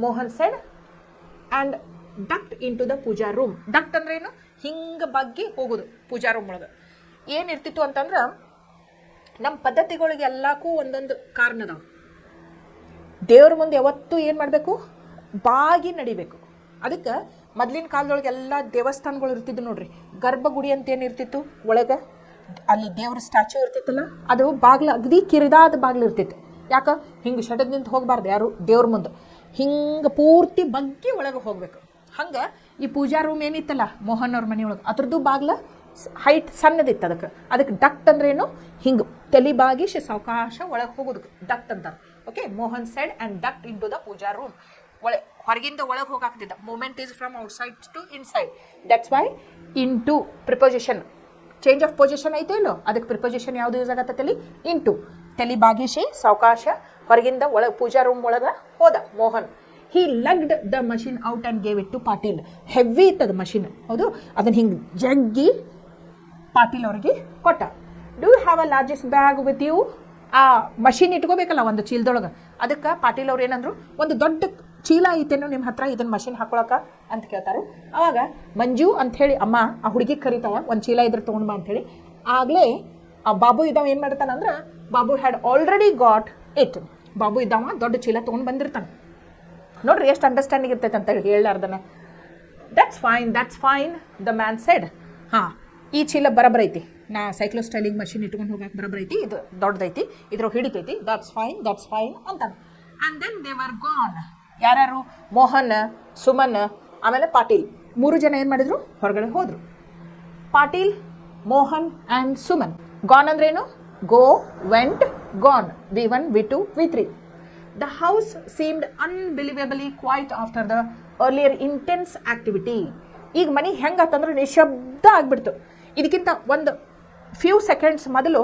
[SPEAKER 1] Mohan said and ducked into the puja room. Ducked ಅಂದ್ರೆ ಏನು? ಹಿಂಗೆ ಬಗ್ಗೆ ಹೋಗೋದು ಪೂಜಾ ರೂಮ್ ಒಳಗೆ. ಏನಿರ್ತಿತ್ತು ಅಂತಂದ್ರೆ, ನಮ್ಮ ಪದ್ಧತಿಗಳಿಗೆ ಎಲ್ಲಕ್ಕೂ ಒಂದೊಂದು ಕಾರಣ ಅದಾವ. ದೇವ್ರ ಮುಂದೆ ಯಾವತ್ತೂ ಏನು ಮಾಡಬೇಕು? ಬಾಗಿ ನಡಿಬೇಕು. ಅದಕ್ಕೆ ಮೊದಲಿನ ಕಾಲದೊಳಗೆ ಎಲ್ಲ ದೇವಸ್ಥಾನಗಳು ಇರ್ತಿದ್ದು ನೋಡ್ರಿ. ಗರ್ಭಗುಡಿ ಅಂತ ಏನಿರ್ತಿತ್ತು ಒಳಗೆ, ಅಲ್ಲಿ ದೇವ್ರ ಸ್ಟ್ಯಾಚ್ಯೂ ಇರ್ತಿತ್ತಲ್ಲ, ಅದು ಬಾಗ್ಲು ಅಗದಿ ಕಿರಿದಾದ ಬಾಗ್ಲು ಇರ್ತಿತ್ತು. ಯಾಕೆ? ಹಿಂಗೆ ಶಟದ್ ನಿಂತು ಹೋಗಬಾರ್ದು ಯಾರು ದೇವ್ರ ಮುಂದೆ, ಹಿಂಗೆ ಪೂರ್ತಿ ಬಗ್ಗೆ ಒಳಗೆ ಹೋಗ್ಬೇಕು. ಹಂಗೆ ಈ ಪೂಜಾ ರೂಮ್ ಏನಿತ್ತಲ್ಲ ಮೋಹನ್ ಅವ್ರ ಮನೆಯೊಳಗೆ, ಅದ್ರದ್ದು ಬಾಗ್ಲ ಹೈಟ್ ಸಣ್ಣದಿತ್ತು. ಅದಕ್ಕೆ ಡಕ್ಟ್ ಅಂದ್ರೆ ಏನು? ಹಿಂಗೆ ತಲೆ ಬಾಗಿ ಸಾವಕಾಶ ಒಳಗೆ ಹೋಗೋದಕ್ಕೆ ಡಕ್ಟ್ ಅಂತಾರೆ. Okay, Mohan said and ducked into the puja room. ಹೊರಗಿಂದ ಒಳಗೆ ಹೋಗಾಕ್ತಿದ್ದ. Movement is from outside to inside. That's why into preposition, change of position ಐತೆ ಇಲ್ಲೋ, ಅದಕ್ಕೆ ಪ್ರಿಪೋಸಿಷನ್ ಯಾವುದು ಯೂಸ್ ಆಗತ್ತೆ? ತಲೆ ಇನ್ ಟು, ತಲೆ ಬಾಗಿಸಿ ಸಾವಕಾಶ ಹೊರಗಿಂದ ಒಳಗೆ ಪೂಜಾ ರೂಮ್ ಒಳಗೆ ಹೋದ Mohan. He lugged the machine out and gave it to Patil. Heavy ಇತ್ತದ ಮಷಿನ್, ಹೌದು, ಅದನ್ನು ಹಿಂಗೆ ಜಗ್ಗಿ ಪಾಟೀಲ್ ಅವ್ರಿಗೆ ಕೊಟ್ಟ. Do you have a largest bag with you? ಆ ಮಷಿನ್ ಇಟ್ಕೋಬೇಕಲ್ಲ ಒಂದು ಚೀಲದೊಳಗೆ, ಅದಕ್ಕೆ ಪಾಟೀಲ್ ಅವ್ರು ಏನಂದ್ರು, ಒಂದು ದೊಡ್ಡ ಚೀಲ ಐತೇನೋ ನಿಮ್ಮ ಹತ್ರ, ಇದನ್ನು ಮಷಿನ್ ಹಾಕೊಳಕ ಅಂತ ಕೇಳ್ತಾರೆ. ಅವಾಗ ಮಂಜು ಅಂಥೇಳಿ ಅಮ್ಮ ಆ ಹುಡುಗಿ ಕರೀತಾವ, ಒಂದು ಚೀಲ ಇದ್ರೆ ತೊಗೊಂಡು ಬಾ ಅಂಥೇಳಿ. ಆಗಲೇ ಆ ಬಾಬು ಇದ್ದಾವ ಏನು ಮಾಡ್ತಾನಂದ್ರೆ, Babu had already got it. Babu ಇದ್ದಾವ ದೊಡ್ಡ ಚೀಲ ತೊಗೊಂಡು ಬಂದಿರ್ತಾನೆ. ನೋಡ್ರಿ ಎಷ್ಟು ಅಂಡರ್ಸ್ಟ್ಯಾಂಡಿಂಗ್ ಇರ್ತೈತೆ ಅಂತೇಳಿ ಹೇಳಲಾರ್ದನ. That's fine the man said. ಹಾಂ, ಈ ಚೀಲ ಬರಬರೈತಿ, ನಾ ಸೈಕ್ಲೋಸ್ಟೈಲಿಂಗ್ ಮಷಿನ್ ಇಟ್ಕೊಂಡು ಹೋಗಕ್ಕೆ ಬರಬರೈತಿ, ಇದು ದೊಡ್ಡದೈತಿ, ಇದ್ರ ಹಿಡಿತೈತಿ, ದಟ್ಸ್ ಫೈನ್ ಅಂತಾನೆ. And then they were gone. ಯಾರ್ಯಾರು? ಮೋಹನ್, ಸುಮನ್, ಆಮೇಲೆ ಪಾಟೀಲ್, 3 ಜನ ಏನು ಮಾಡಿದ್ರು? ಹೊರಗಡೆ ಹೋದರು. ಪಾಟೀಲ್, ಮೋಹನ್ ಆ್ಯಂಡ್ ಸುಮನ್. ಗಾನ್ ಅಂದ್ರೇನು? Go, went, gone. V1, V2, V3. The house seemed unbelievably quiet after the earlier intense activity. ಈಗ ಮನೆ ಹೆಂಗತ್ತಂದ್ರೆ ನಿಶಬ್ದ ಆಗಿಬಿಡ್ತು. ಇದಕ್ಕಿಂತ ಒಂದು ಫ್ಯೂ ಸೆಕೆಂಡ್ಸ್ ಮೊದಲು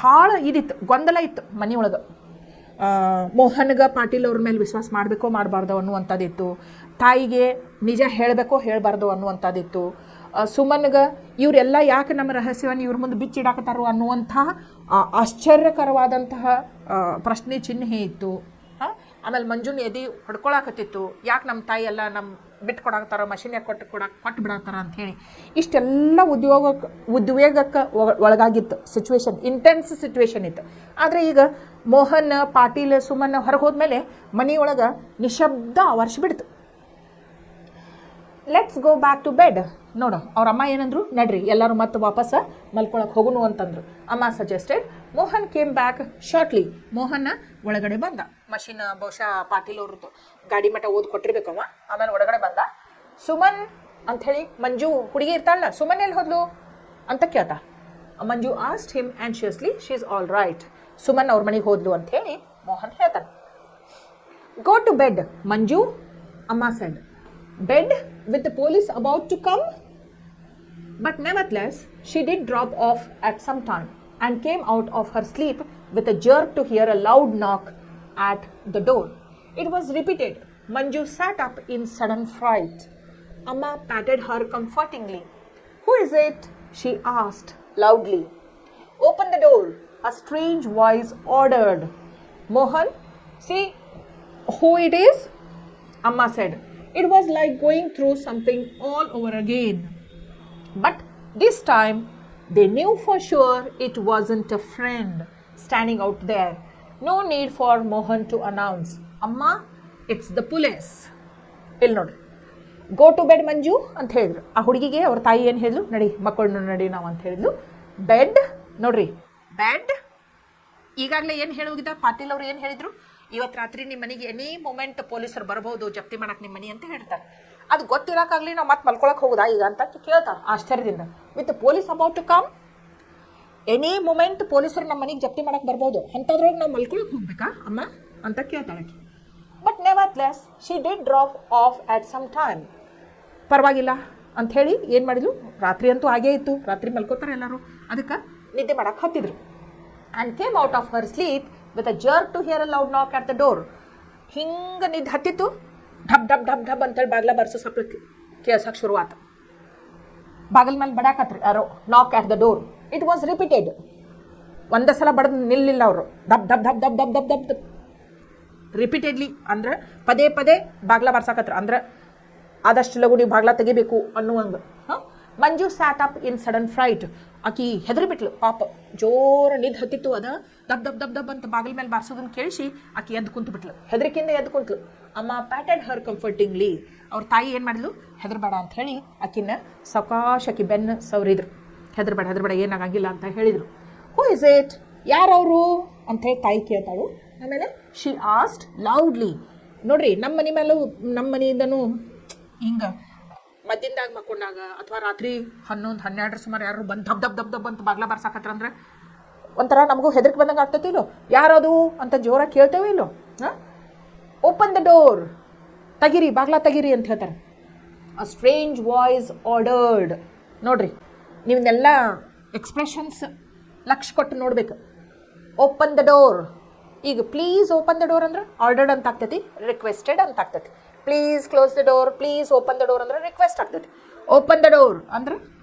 [SPEAKER 1] ಭಾಳ ಇದಿತ್ತು, ಗೊಂದಲ ಇತ್ತು ಮನೆಯೊಳಗೆ. ಮೋಹನ್ಗೆ ಪಾಟೀಲ್ ಅವ್ರ ಮೇಲೆ ವಿಶ್ವಾಸ ಮಾಡಬೇಕೋ ಮಾಡಬಾರ್ದು ಅನ್ನುವಂಥದ್ದಿತ್ತು. ತಾಯಿಗೆ ನಿಜ ಹೇಳಬೇಕೋ ಹೇಳಬಾರ್ದು ಅನ್ನುವಂಥದ್ದಿತ್ತು. ಸುಮನ್ಗೆ ಇವರೆಲ್ಲ ಯಾಕೆ ನಮ್ಮ ರಹಸ್ಯವನ್ನು ಇವ್ರ ಮುಂದೆ ಬಿಚ್ಚಿಡಾಕತ್ತಾರೋ ಅನ್ನುವಂಥ ಆಶ್ಚರ್ಯಕರವಾದಂತಹ ಪ್ರಶ್ನೆ ಚಿಹ್ನೆ ಇತ್ತು. ಆಮೇಲೆ ಮಂಜುನ ಎದೆ ಹೊಡ್ಕೊಳಕತ್ತಿತ್ತು, ಯಾಕೆ ನಮ್ಮ ತಾಯಿ ಎಲ್ಲ ನಮ್ಮ ಬಿಟ್ಟು ಕೊಡಾಕತ್ತಾರ, ಮಷಿನ್ಯಾಗ ಕೊಟ್ಟು ಬಿಡಾತ್ತಾರ ಅಂಥೇಳಿ. ಇಷ್ಟೆಲ್ಲ ಉದ್ವೇಗಕ್ಕೆ ಒಳಗಾಗಿತ್ತು ಸಿಚುವೇಶನ್, ಇಂಟೆನ್ಸ್ ಸಿಚುವೇಶನ್ ಇತ್ತು. ಆದರೆ ಈಗ ಮೋಹನ್, ಪಾಟೀಲ್, ಸುಮನ್ ಹೊರಗೆ ಹೋದ್ಮೇಲೆ ಮನೆಯೊಳಗೆ ನಿಶಬ್ದ ವರ್ಷಬಿಡ್ತು. Let's go back to bed. ನೋಡು ಅವ್ರ ಅಮ್ಮ ಏನಂದ್ರು, ನಡ್ರಿ ಎಲ್ಲರೂ ಮತ್ತೆ ವಾಪಸ್ ಮಲ್ಕೊಳಕ್ಕೆ ಹೋಗುನು ಅಂತಂದ್ರು. ಅಮ್ಮ suggested. Mohan came back shortly. Mohan ಒಳಗಡೆ ಬಂದ. ಮಷಿನ್ ಬಹುಶಃ ಪಾಟೀಲ್ ಅವ್ರದ್ದು ಗಾಡಿ ಮಠ ಓದ್ ಕೊಟ್ಟಿರ್ಬೇಕವ. ಆಮೇಲೆ ಒಳಗಡೆ ಬಂದ. ಸುಮನ್ ಅಂಥೇಳಿ ಮಂಜು ಹುಡುಗಿ ಇರ್ತಾಳಲ್ಲ, ಸುಮನ್ ಎಲ್ಲಿ ಹೋದ್ಲು ಅಂತ ಕೇಳ್ತಾ. Manju asked him anxiously, she is all right. Suman ಅವ್ರ ಮನೆಗೆ ಹೋದ್ಲು ಅಂಥೇಳಿ ಮೋಹನ್ ಹೇಳ್ತಾನೆ. ಗೋ ಟು ಬೆಡ್ ಮಂಜು, ಅಮ್ಮ shed. Bed with the police about to come? But nevertheless, she did drop off at some time and came out of her sleep with a jerk to hear a loud knock at the door. It was repeated. Manju sat up in sudden fright. Amma patted her comfortingly. Who is it? She asked loudly. Open the door, a strange voice ordered. Mohan, see who it is? Amma said. It was like going through something all over again. But this time, they knew for sure it wasn't a friend standing out there. No need for Mohan to announce. Amma, it's the police. ಇಲ್ಲಿ ನೋಡ್ರಿ, go to bed ಮಂಜು ಅಂತ ಹೇಳಿದ್ರು. ಆ ಹುಡುಗಿಗೆ ಅವ್ರ ತಾಯಿ ಏನು ಹೇಳಿದ್ರು, ನಡಿ ಮಕ್ಕಳನ್ನ ನಡಿ ನಾವು ಅಂತ ಹೇಳಿದ್ಲು. ಬೆಡ್ ನೋಡ್ರಿ, ಬೆಡ್. ಈಗಾಗಲೇ ಏನು ಹೇಳೋಗಿದ್ದ ಪಾಟೀಲ್ ಅವ್ರು ಏನು ಹೇಳಿದ್ರು, ಇವತ್ತು ರಾತ್ರಿ ನಿಮ್ಮ ಮನೆಗೆ ಎನಿ ಮೂಮೆಂಟ್ ಪೊಲೀಸರು ಬರ್ಬೋದು ಜಪ್ತಿ ಮಾಡಕ್ಕೆ ನಿಮ್ಮ ಮನೆ ಅಂತ ಹೇಳ್ತಾರೆ. ಅದು ಗೊತ್ತಿರೋಕ್ಕಾಗಲಿ ನಾವು ಮತ್ತೆ ಮಲ್ಕೊಳಕ್ಕೆ ಹೋಗುದಾ ಈಗ ಅಂತ ಕೇಳ್ತಾರೆ ಆಶ್ಚರ್ಯದಿಂದ. With police about to come, any moment ಪೊಲೀಸರು ನಮ್ಮ ಮನೆಗೆ ಜಪ್ತಿ ಮಾಡಕ್ಕೆ ಬರ್ಬೋದು, ಅಂಥದ್ರೊಳಗೆ ನಾವು ಮಲ್ಕೊಳಕ್ಕೆ ಹೋಗ್ಬೇಕಾ ಅಮ್ಮ ಅಂತ ಕೇಳ್ತಾಳೆ. But nevertheless she did drop off at some time. ಪರವಾಗಿಲ್ಲ ಅಂಥೇಳಿ ಏನು ಮಾಡಿದ್ರು, ರಾತ್ರಿ ಅಂತೂ ಹಾಗೇ ಇತ್ತು, ರಾತ್ರಿ ಮಲ್ಕೋತಾರೆ ಎಲ್ಲರೂ, ಅದಕ್ಕೆ ನಿದ್ದೆ ಮಾಡಕ್ಕೆ ಹತ್ತಿದ್ರು. And came out of her sleep with a jerk to hear a loud knock at the door. ಹಿಂಗೆ ನಿದ್ದು ಹತ್ತಿತ್ತು, ಢಬ್ ಢಬ್ ಢಬ್ ಢಬ್ ಅಂತೇಳಿ ಬಾಗ್ಲ ಬರ್ಸೋ ಸಪ್ಲ ಕೇಳ್ಸಕ್ಕೆ ಶುರುವಾತ. ಬಾಗಿಲ ಮೇಲೆ ಬಡಾಕತ್ರಿ ಯಾರೋ, knock at the door. It was repeated. ಒಂದೇ ಸಲ ಬಡ್ದು ನಿಲ್ಲಿಲ್ಲ ಅವರು, ಢಬ್ ಢಬ್ ಢಬ್ ಢಬ್ ಢಬ್ ಢಬ್ ಢಬ್ ಢಬ್ ರಿಪೀಟೆಡ್ಲಿ, ಅಂದ್ರೆ ಪದೇ ಪದೇ ಬಾಗ್ಲ ಬರ್ಸಾಕತ್ರ, ಅಂದ್ರೆ ಆದಷ್ಟು ಲಗು ನೀವು ಬಾಗ್ಲ ತೆಗಿಬೇಕು ಅನ್ನುವಂಗೆ. Manju sat up in sudden fright. ಆಕಿ ಹೆದರಿ ಬಿಟ್ಲು ಪಾಪ, ಜೋರ ನಿದ್ದು ಹತ್ತಿತ್ತು, ಅದ ದಬ್ ದಬ್ ದಬ್ ದಬ್ ಅಂತ ಬಾಗಿಲ ಮೇಲೆ ಬಾರಿಸೋದನ್ನ ಕೇಳಿಸಿ ಆಕಿ ಎದ್ದು ಕುಂತು ಬಿಟ್ಲು, ಹೆದರಿಕೆಯಿಂದ ಎದ್ದು ಕುಂತ್ಲು. ಅಮ್ಮ ಪ್ಯಾಟೆಡ್ ಹರ್ ಕಂಫರ್ಟಿಂಗ್ಲಿ. ಅವ್ರ ತಾಯಿ ಏನು ಮಾಡಿದ್ಲು, ಹೆದರ್ಬೇಡ ಅಂತ ಹೇಳಿ ಆಕಿನ ಸಾವಕಾಶ ಆಕಿ ಬೆನ್ನು ಸವರಿದ್ರು. ಹೆದರ್ಬೇಡ ಏನಾಗಂಗಿಲ್ಲ ಅಂತ ಹೇಳಿದರು. ಹೂ ಇಸ್ ಇಟ್, ಯಾರವರು ಅಂಥೇಳಿ ತಾಯಿ ಕೇಳ್ತಾಳು. ಆಮೇಲೆ ಶಿ ಆಸ್ಟ್ ಲೌಡ್ಲಿ. ನೋಡ್ರಿ, ನಮ್ಮ ಮನೆ ಮೇಲೂ ನಮ್ಮ ಮನೆಯಿಂದನೂ ಹಿಂಗೆ ಮದ್ದಿಂದಾಗ ಮಕ್ಕೊಂಡಾಗ ಅಥವಾ ರಾತ್ರಿ 11-12 ಸುಮಾರು ಯಾರು ಬಂದು ದಬ್ ದಬ್ ದಬ್ ದಬ್ ಅಂತ ಬಾಗ್ಲ ಬರ್ಸಾಕತ್ರ ಅಂದ್ರೆ ಒಂಥರ ನಮಗೂ ಹೆದರಿಕೆ ಬಂದಂಗೆ ಆಗ್ತೈತಿ ಇಲ್ಲೋ, ಯಾರದು ಅಂತ ಜೋರಾಗಿ ಕೇಳ್ತೇವೆ ಇಲ್ಲೋ. ಓಪನ್ ದ ಡೋರ್, ತೆಗಿರಿ ಬಾಗ್ಲ ತೆಗಿರಿ ಅಂತ ಹೇಳ್ತಾರೆ. A strange voice ordered. ನೋಡ್ರಿ, ನೀವನ್ನೆಲ್ಲ ಎಕ್ಸ್ಪ್ರೆಷನ್ಸ್ ಲಕ್ಷ ಕೊಟ್ಟು ನೋಡ್ಬೇಕು. ಓಪನ್ ದ ಡೋರ್, ಈಗ ಪ್ಲೀಸ್ ಓಪನ್ ದ ಡೋರ್ ಅಂದ್ರೆ ಆರ್ಡರ್ಡ್ ಅಂತ ಆಗ್ತೈತಿ, ರಿಕ್ವೆಸ್ಟೆಡ್ ಅಂತ ಆಗ್ತೈತಿ. Please close the door, please open the door ಅಂದ್ರೆ ರಿಕ್ವೆಸ್ಟ್ ಆಗ್ತೈತಿ. ಓಪನ್ ದ ಡೋರ್ ಅಂದ್ರೆ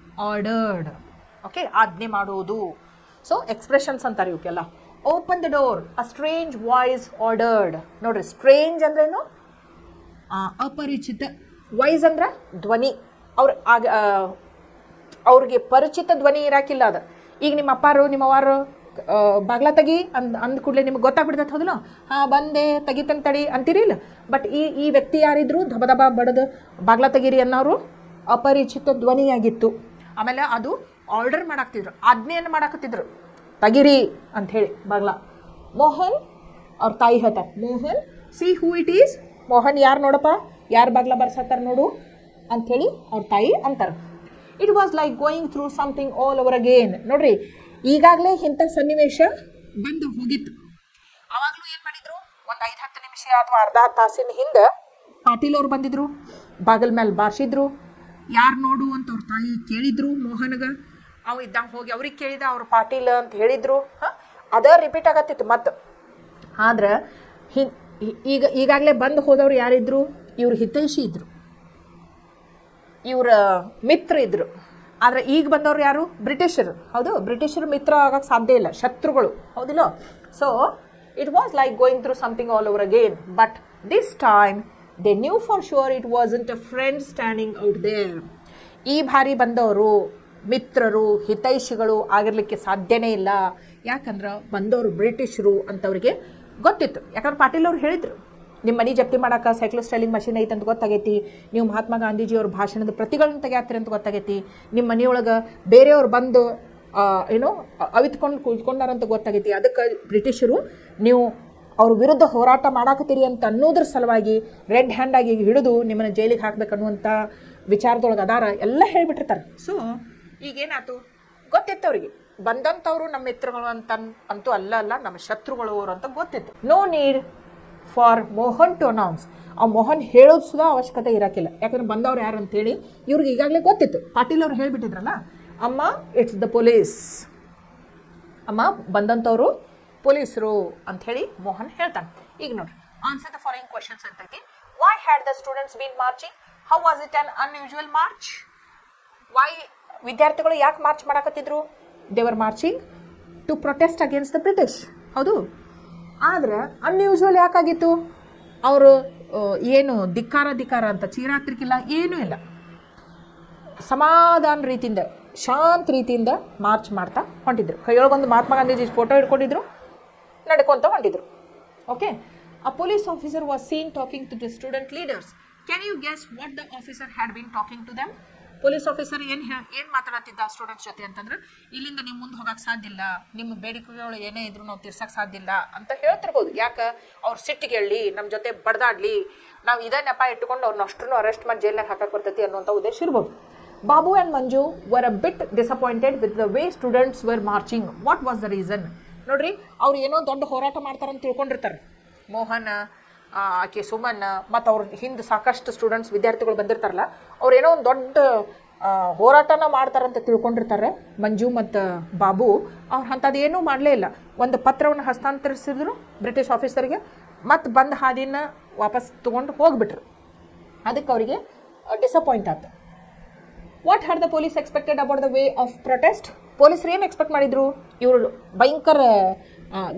[SPEAKER 1] ಆರ್ಡರ್ಡ್, ಓಕೆ, ಆಜ್ಞೆ ಮಾಡೋದು. ಸೊ ಎಕ್ಸ್ಪ್ರೆಷನ್ಸ್ ಅಂತಾರೆ ಇವಕ್ಕೆಲ್ಲ. Open the door, a strange voice ordered. ನೋಡ್ರಿ, ಸ್ಟ್ರೇಂಜ್ ಅಂದ್ರೇನು, ಅಪರಿಚಿತ. ವಾಯ್ಸ್ ಅಂದ್ರೆ ಧ್ವನಿ. ಅವ್ರಿಗೆ ಪರಿಚಿತ ಧ್ವನಿ ಇರಾಕಿಲ್ಲ ಅದು. ಈಗ ನಿಮ್ಮ ಅಪ್ಪಾರು ನಿಮ್ಮವಾರು ಬಾಗ್ಲ ತೆಗಿ ಅಂದ ಕೂಡಲೇ ನಿಮ್ಗೆ ಗೊತ್ತಾಗ್ಬಿಡ್ತೈತೆ, ಹೌದಲ್ಲ, ಹಾಂ ಬಂದೆ ತೆಗಿತಂಗೆ ತಡಿ ಅಂತೀರಿ ಇಲ್ಲ. ಬಟ್ ಈ ವ್ಯಕ್ತಿ ಯಾರಿದ್ರು ದಬ ದಬ ಬಡದು ಬಾಗ್ಲ ತೆಗೀರಿ ಅನ್ನೋರು ಅಪರಿಚಿತ ಧ್ವನಿಯಾಗಿತ್ತು. ಆಮೇಲೆ ಅದು ಆರ್ಡರ್ ಮಾಡಾಕ್ತಿದ್ರು, ಆಜ್ಞೆಯನ್ನು ಮಾಡಾಕತ್ತಿದ್ರು, ತೆಗಿರಿ ಅಂಥೇಳಿ ಬಾಗ್ಲ. ಮೋಹನ್ ಅವ್ರ ತಾಯಿ ಹೇಳ್ತಾರೆ, Mohan C who it is. Mohan ಯಾರು ನೋಡಪ್ಪ, ಯಾರು ಬಾಗ್ಲ ಬರ್ಸಾತಾರೆ ನೋಡು ಅಂಥೇಳಿ ಅವ್ರ ತಾಯಿ ಅಂತಾರೆ. It was like going through something all over again. ನೋಡ್ರಿ, ಈಗಾಗಲೇ ಇಂಥ ಸನ್ನಿವೇಶ ಬಂದು ಹೋಗಿತ್ತು. ಅವಾಗಲೂ ಏನು ಮಾಡಿದ್ರು, ಒಂದು 5-10 ನಿಮಿಷ ಅಥವಾ ಅರ್ಧ ತಾಸಿನ ಹಿಂದೆ ಪಾಟೀಲ್ ಅವ್ರು ಬಂದಿದ್ರು, ಬಾಗಿಲ ಮೇಲೆ ಬಾರಿಸಿದ್ರು. ಯಾರು ನೋಡು ಅಂತ ಅವ್ರ ತಾಯಿ ಕೇಳಿದ್ರು ಮೋಹನ್ಗೆ. ಅವ ಇದ್ದಂಗೆ ಹೋಗಿ ಅವ್ರಿಗೆ ಕೇಳಿದ, ಅವ್ರು ಪಾಟೀಲ್ ಅಂತ ಹೇಳಿದ್ರು. ಅದ ರಿಪೀಟ್ ಆಗತ್ತಿತ್ತು. ಮತ್ತು ಆದ್ರೆ ಈಗಾಗಲೇ ಬಂದು ಹೋದವ್ರು ಯಾರಿದ್ರು? ಇವ್ರ ಹಿತೈಷಿ ಇದ್ರು, ಇವರ ಮಿತ್ರ ಇದ್ರು. ಆದರೆ ಈಗ ಬಂದವ್ರು ಯಾರು? ಬ್ರಿಟಿಷರು. ಹೌದು, ಬ್ರಿಟಿಷರು ಮಿತ್ರ ಆಗಕ್ಕೆ ಸಾಧ್ಯ ಇಲ್ಲ, ಶತ್ರುಗಳು. ಹೌದಿಲ್ಲ? So it was like going through something all over again. But this time they knew for sure it wasn't a friend standing out there. ಈ ಬಾರಿ ಬಂದವರು ಮಿತ್ರರು, ಹಿತೈಷಿಗಳು ಆಗಿರ್ಲಿಕ್ಕೆ ಸಾಧ್ಯನೇ ಇಲ್ಲ. ಯಾಕಂದ್ರೆ ಬಂದವರು ಬ್ರಿಟಿಷರು ಅಂತವ್ರಿಗೆ ಗೊತ್ತಿತ್ತು. ಯಾಕಂದ್ರೆ ಪಾಟೀಲ್ ಅವ್ರು ಹೇಳಿದರು, ನಿಮ್ಮ ಮನೆ ಜಪ್ತಿ ಮಾಡೋಕೆ ಸೈಕ್ಲೋ ಸ್ಟೈಲಿಂಗ್ ಮಷಿನ್ ಐತೆ ಅಂತ ಗೊತ್ತಾಗೈತಿ, ನೀವು ಮಹಾತ್ಮ ಗಾಂಧೀಜಿಯವ್ರ ಭಾಷಣದ ಪ್ರತಿಗಳನ್ನು ತೆಗೆಯಾತ್ರಿ ಅಂತ ಗೊತ್ತಾಗೈತಿ, ನಿಮ್ಮ ಮನೆಯೊಳಗೆ ಬೇರೆಯವ್ರು ಬಂದು ಅವಿತ್ಕೊಂಡು ಕುಳ್ಕೊಂಡಾರಂತ ಗೊತ್ತಾಗೈತಿ. ಅದಕ್ಕೆ ಬ್ರಿಟಿಷರು ನೀವು ಅವ್ರ ವಿರುದ್ಧ ಹೋರಾಟ ಮಾಡಾಕತ್ತೀರಿ ಅಂತ ಅನ್ನೋದ್ರ ಸಲುವಾಗಿ ರೆಡ್ ಹ್ಯಾಂಡಾಗಿ ಹಿಡಿದು ನಿಮ್ಮನ್ನು ಜೈಲಿಗೆ ಹಾಕ್ಬೇಕನ್ನುವಂಥ ವಿಚಾರದೊಳಗೆ ಅದಾರ ಎಲ್ಲ ಹೇಳಿಬಿಟ್ಟಿರ್ತಾರೆ. ಸೊ ಈಗೇನಾಯ್ತು? ಗೊತ್ತಿತ್ತು ಅವ್ರಿಗೆ, ಬಂದಂಥವ್ರು ನಮ್ಮ ಮಿತ್ರಗಳು ಅಂತೂ ಅಲ್ಲ ನಮ್ಮ ಶತ್ರುಗಳು ಅವರು ಅಂತ ಗೊತ್ತಿತ್ತು. No need for Mohan to announce. ಆ ಮೋಹನ್ ಹೇಳೋದು ಸುಧಾ ಅವಶ್ಯಕತೆ ಇರೋಕ್ಕಿಲ್ಲ. ಯಾಕಂದ್ರೆ ಬಂದವ್ರು ಯಾರು ಅಂತೇಳಿ ಇವ್ರಿಗೆ ಈಗಾಗಲೇ ಗೊತ್ತಿತ್ತು. ಪಾಟೀಲ್ ಅವ್ರು ಹೇಳಿಬಿಟ್ಟಿದ್ರಲ್ಲ, ಅಮ್ಮ ಇಟ್ಸ್ ದ ಪೊಲೀಸ್, ಅಮ್ಮ ಬಂದಂಥವ್ರು ಪೊಲೀಸರು ಅಂಥೇಳಿ ಮೋಹನ್ ಹೇಳ್ತಾನೆ. ಈಗ ನೋಡ್ರಿ, ಆನ್ಸರ್ ದ ಫಾಲೋಯಿಂಗ್ ಕ್ವಶನ್ಸ್ ಅಂತೈತಿ. Why had the students been marching? How was it an unusual march? Why ವಿದ್ಯಾರ್ಥಿಗಳು ಯಾಕೆ ಮಾರ್ಚ್ ಮಾಡಕತ್ತಿದ್ರು? They were marching to protest against the British. ಹೌದು, ಆದ್ರೆ ಅನ್ಯೂಶುವಲ್ ಯಾಕಾಗಿತ್ತು? ಅವರು ಏನು ಧಿಕ್ಕಾರ ಅಂತ ಚೀರಾತಿರ್ಕಿಲ್ಲ, ಏನೂ ಇಲ್ಲ. ಸಮಾಧಾನ ರೀತಿಯಿಂದ, ಶಾಂತ ರೀತಿಯಿಂದ ಮಾರ್ಚ್ ಮಾಡ್ತಾ ಹೊಂಟಿದ್ರು. ಕೈಯೊಳಗೊಂದು ಮಹಾತ್ಮ ಗಾಂಧೀಜಿ ಫೋಟೋ ಇಟ್ಕೊಂಡಿದ್ರು, ನಡ್ಕೊತ ಹೊಂಟಿದ್ರು. Okay. A police officer was seen talking to the student leaders. Can you guess what the officer had been talking to them? Police officer ಏನು ಮಾತಾಡತ್ತಿದ್ದ ಸ್ಟೂಡೆಂಟ್ಸ್ ಜೊತೆ ಅಂತಂದ್ರೆ, ಇಲ್ಲಿಂದ ನೀವು ಮುಂದೆ ಹೋಗಕ್ಕೆ ಸಾಧ್ಯ ಇಲ್ಲ, ನಿಮ್ಮ ಬೇಡಿಕೆಗಳು ಏನೇ ಇದ್ರು ನಾವು ತೀರ್ಸಕ್ಕೆ ಸಾಧ್ಯ ಇಲ್ಲ ಅಂತ ಹೇಳ್ತಿರ್ಬೋದು. ಯಾಕೆ? ಅವ್ರು ಸಿಟ್ಟಿಗೆ ಹೇಳಿ, ನಮ್ಮ ಜೊತೆ ಬಡ್ದಾಡ್ಲಿ, ನಾವು ಇದೇ ನೆಪ ಇಟ್ಕೊಂಡು ಅವ್ರನ್ನ ಅಷ್ಟನ್ನು ಅರೆಸ್ಟ್ ಮಾಡಿ ಜೈಲ್ನಾಗ ಹಾಕಕ್ಕೆ ಬರ್ತೈತಿ ಅನ್ನೋಂಥ ಉದ್ದೇಶ ಇರ್ಬೋದು. Babu and Manju var a bit disappointed with the way students var marching. What was the reason? ನೋಡ್ರಿ, ಅವ್ರು ಏನೋ ದೊಡ್ಡ ಹೋರಾಟ ಮಾಡ್ತಾರಂತ ತಿಳ್ಕೊಂಡಿರ್ತಾರೆ. ಮೋಹನ್, ಆಕೆ ಸುಮನ್ ಮತ್ತು ಅವ್ರ ಹಿಂದೆ ಸಾಕಷ್ಟು ಸ್ಟೂಡೆಂಟ್ಸ್ ವಿದ್ಯಾರ್ಥಿಗಳು ಬಂದಿರ್ತಾರಲ್ಲ, ಅವ್ರು ಏನೋ ಒಂದು ದೊಡ್ಡ ಹೋರಾಟನ ಮಾಡ್ತಾರಂತ ತಿಳ್ಕೊಂಡಿರ್ತಾರೆ. ಮಂಜು ಮತ್ತು ಬಾಬು ಅವ್ರು ಅಂಥದ್ದು ಏನೂ ಮಾಡಲೇ ಇಲ್ಲ. ಒಂದು ಪತ್ರವನ್ನು ಹಸ್ತಾಂತರಿಸಿದ್ರು ಬ್ರಿಟಿಷ್ ಆಫೀಸರ್ಗೆ, ಮತ್ತು ಬಂದ ಹಾದಿನ ವಾಪಸ್ ತೊಗೊಂಡು ಹೋಗ್ಬಿಟ್ರು. ಅದಕ್ಕೆ ಅವರಿಗೆ ಡಿಸಪಾಯಿಂಟ್ ಆಯ್ತು. What had the police expected about the way of protest? ಪೊಲೀಸರು ಏನು ಎಕ್ಸ್ಪೆಕ್ಟ್ ಮಾಡಿದ್ರು? ಇವರು ಭಯಂಕರ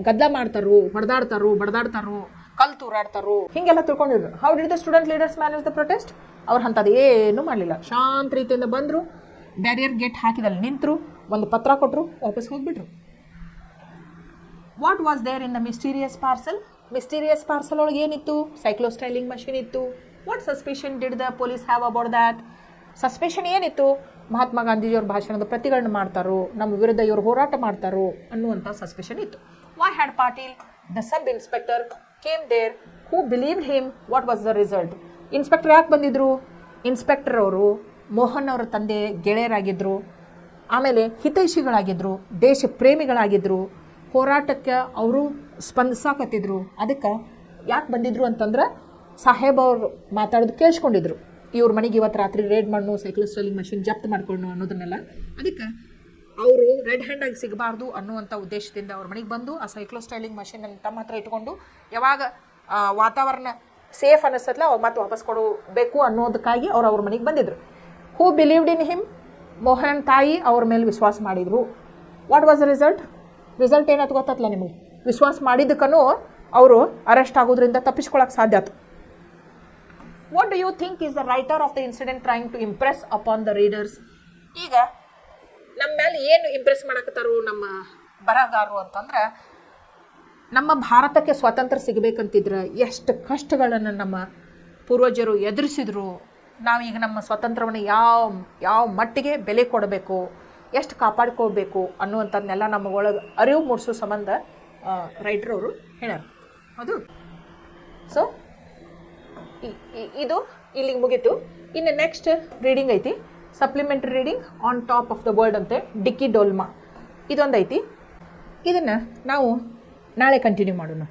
[SPEAKER 1] ಗದ್ದಲ ಮಾಡ್ತಾರು, ಹೊಡೆದಾಡ್ತಾರು, ಬಡ್ದಾಡ್ತಾರು, ಕಲ್ಲು ತೂರಾಡ್ತಾರು, ಹೀಗೆಲ್ಲ ತಿಳ್ಕೊಂಡಿದ್ರು. How did the student leaders manage the protest? ಅವ್ರು ಅಂಥದ್ದು ಏನೂ ಮಾಡಲಿಲ್ಲ. ಶಾಂತ ರೀತಿಯಿಂದ ಬಂದರು, ಬ್ಯಾರಿಯರ್ ಗೇಟ್ ಹಾಕಿದಲ್ಲಿ ನಿಂತರು, ಒಂದು ಪತ್ರ ಕೊಟ್ಟರು, ವಾಪಸ್ ಹೋಗ್ಬಿಟ್ರು. What was there in the mysterious parcel? Mysterious parcel ಒಳಗೆ ಏನಿತ್ತು? ಸೈಕ್ಲೋ ಸ್ಟೈಲಿಂಗ್ ಮಷಿನ್ ಇತ್ತು. What suspicion did the police have about that? Suspicion ಏನಿತ್ತು? ಮಹಾತ್ಮ ಗಾಂಧೀಜಿಯವ್ರ ಭಾಷಣದ ಪ್ರತಿಗಳನ್ನ ಮಾಡ್ತಾರೋ, ನಮ್ಮ ವಿರುದ್ಧ ಇವರು ಹೋರಾಟ ಮಾಡ್ತಾರೋ ಅನ್ನುವಂಥ ಸಸ್ಪೆಷನ್ ಇತ್ತು. Why had Patil the sub inspector came there who believed him? What was the result? Inspector ಯಾಕೆ ಬಂದಿದ್ರು? ಇನ್ಸ್ಪೆಕ್ಟರ್ ಅವರು ಮೋಹನ್ ಅವರ ತಂದೆ ಗೆಳೆಯರಾಗಿದ್ದರು, ಆಮೇಲೆ ಹಿತೈಷಿಗಳಾಗಿದ್ದರು, ದೇಶ ಪ್ರೇಮಿಗಳಾಗಿದ್ದರು, ಹೋರಾಟಕ್ಕೆ ಅವರು ಸ್ಪಂದಿಸಾಕತ್ತಿದ್ರು. ಅದಕ್ಕೆ ಯಾಕೆ ಬಂದಿದ್ರು ಅಂತಂದ್ರೆ, ಸಾಹೇಬ್ ಅವರು ಮಾತಾಡೋದು ಕೇಳಿಸ್ಕೊಂಡಿದ್ರು. ಇವ್ರ ಮನೆಗೆ ಇವತ್ತು ರಾತ್ರಿ ರೇಡ್ ಮಾಡೋ, ಸೈಕ್ಲೋ ಸ್ಟೈಲಿಂಗ್ ಮಷಿನ್ ಜಪ್ತ್ ಮಾಡ್ಕೊಂಡು ಅನ್ನೋದನ್ನೆಲ್ಲ. ಅದಕ್ಕೆ ಅವರು ರೆಡ್ ಹ್ಯಾಂಡಾಗಿ ಸಿಗಬಾರ್ದು ಅನ್ನುವಂಥ ಉದ್ದೇಶದಿಂದ ಅವ್ರ ಮನೆಗೆ ಬಂದು ಆ ಸೈಕ್ಲೋ ಸ್ಟೈಲಿಂಗ್ ಮಷಿನ್ ತಮ್ಮ ಹತ್ರ ಇಟ್ಕೊಂಡು, ಯಾವಾಗ ವಾತಾವರಣ ಸೇಫ್ ಅನ್ನಿಸ್ತಲ್ಲ ಅವ್ರು ಮತ್ತೆ ವಾಪಸ್ ಕೊಡಬೇಕು ಅನ್ನೋದಕ್ಕಾಗಿ ಅವ್ರ ಮನೆಗೆ ಬಂದಿದ್ರು. ಹೂ ಬಿಲೀವ್ಡ್ ಇನ್ ಹಿಮ್? ಮೋಹನ್ ತಾಯಿ ಅವ್ರ ಮೇಲೆ ವಿಶ್ವಾಸ ಮಾಡಿದರು. What was the result? Result ಏನಾಯ್ತು ಗೊತ್ತಲ್ಲ ನಿಮಗೆ? ವಿಶ್ವಾಸ ಮಾಡಿದ್ದಕ್ಕೂ ಅವರು ಅರೆಸ್ಟ್ ಆಗೋದ್ರಿಂದ ತಪ್ಪಿಸ್ಕೊಳಕ್ಕೆ ಸಾಧ್ಯ ಆಯ್ತು. What do you think is the writer of the incident trying to impress upon the readers? ಈಗ ನಮ್ಮ ಮೇಲೆ ಏನು ಇಂಪ್ರೆಸ್ ಮಾಡಕತ್ತಾರು ನಮ್ಮ ಬರಹಗಾರರು ಅಂತಂದ್ರೆ, ನಮ್ಮ ಭಾರತಕ್ಕೆ ಸ್ವಾತಂತ್ರ್ಯ ಸಿಗಬೇಕಂತಿದ್ರೆ ಎಷ್ಟು ಕಷ್ಟಗಳನ್ನು ನಮ್ಮ ಪೂರ್ವಜರು ಎದುರಿಸಿದ್ರು, ನಾವೀಗ ನಮ್ಮ ಸ್ವಾತಂತ್ರ್ಯವನ್ನು ಯಾವ ಮಟ್ಟಿಗೆ ಬೆಲೆ ಕೊಡಬೇಕು, ಎಷ್ಟು ಕಾಪಾಡ್ಕೋಬೇಕು ಅನ್ನುವಂಥದ್ದನ್ನೆಲ್ಲ ನಮ್ಮ ಒಳಗೆ ಅರಿವು ಮೂಡಿಸೋ ಸಂಬಂಧ ರೈಟ್ರವರು ಹೇಳ್ಯಾರ. ಹೌದು. ಸೊ ಇದು ಇಲ್ಲಿಗೆ ಮುಗೀತು. ಇನ್ನು ನೆಕ್ಸ್ಟ್ ರೀಡಿಂಗ್ ಐತಿ, supplementary reading on top of the world ಅಂತೆ, ಡಿಕ್ಕಿ ಡೋಲ್ಮಾ ಇದೊಂದು ಐತಿ. ಇದನ್ನು ನಾವು ನಾಳೆ ಕಂಟಿನ್ಯೂ ಮಾಡೋಣ.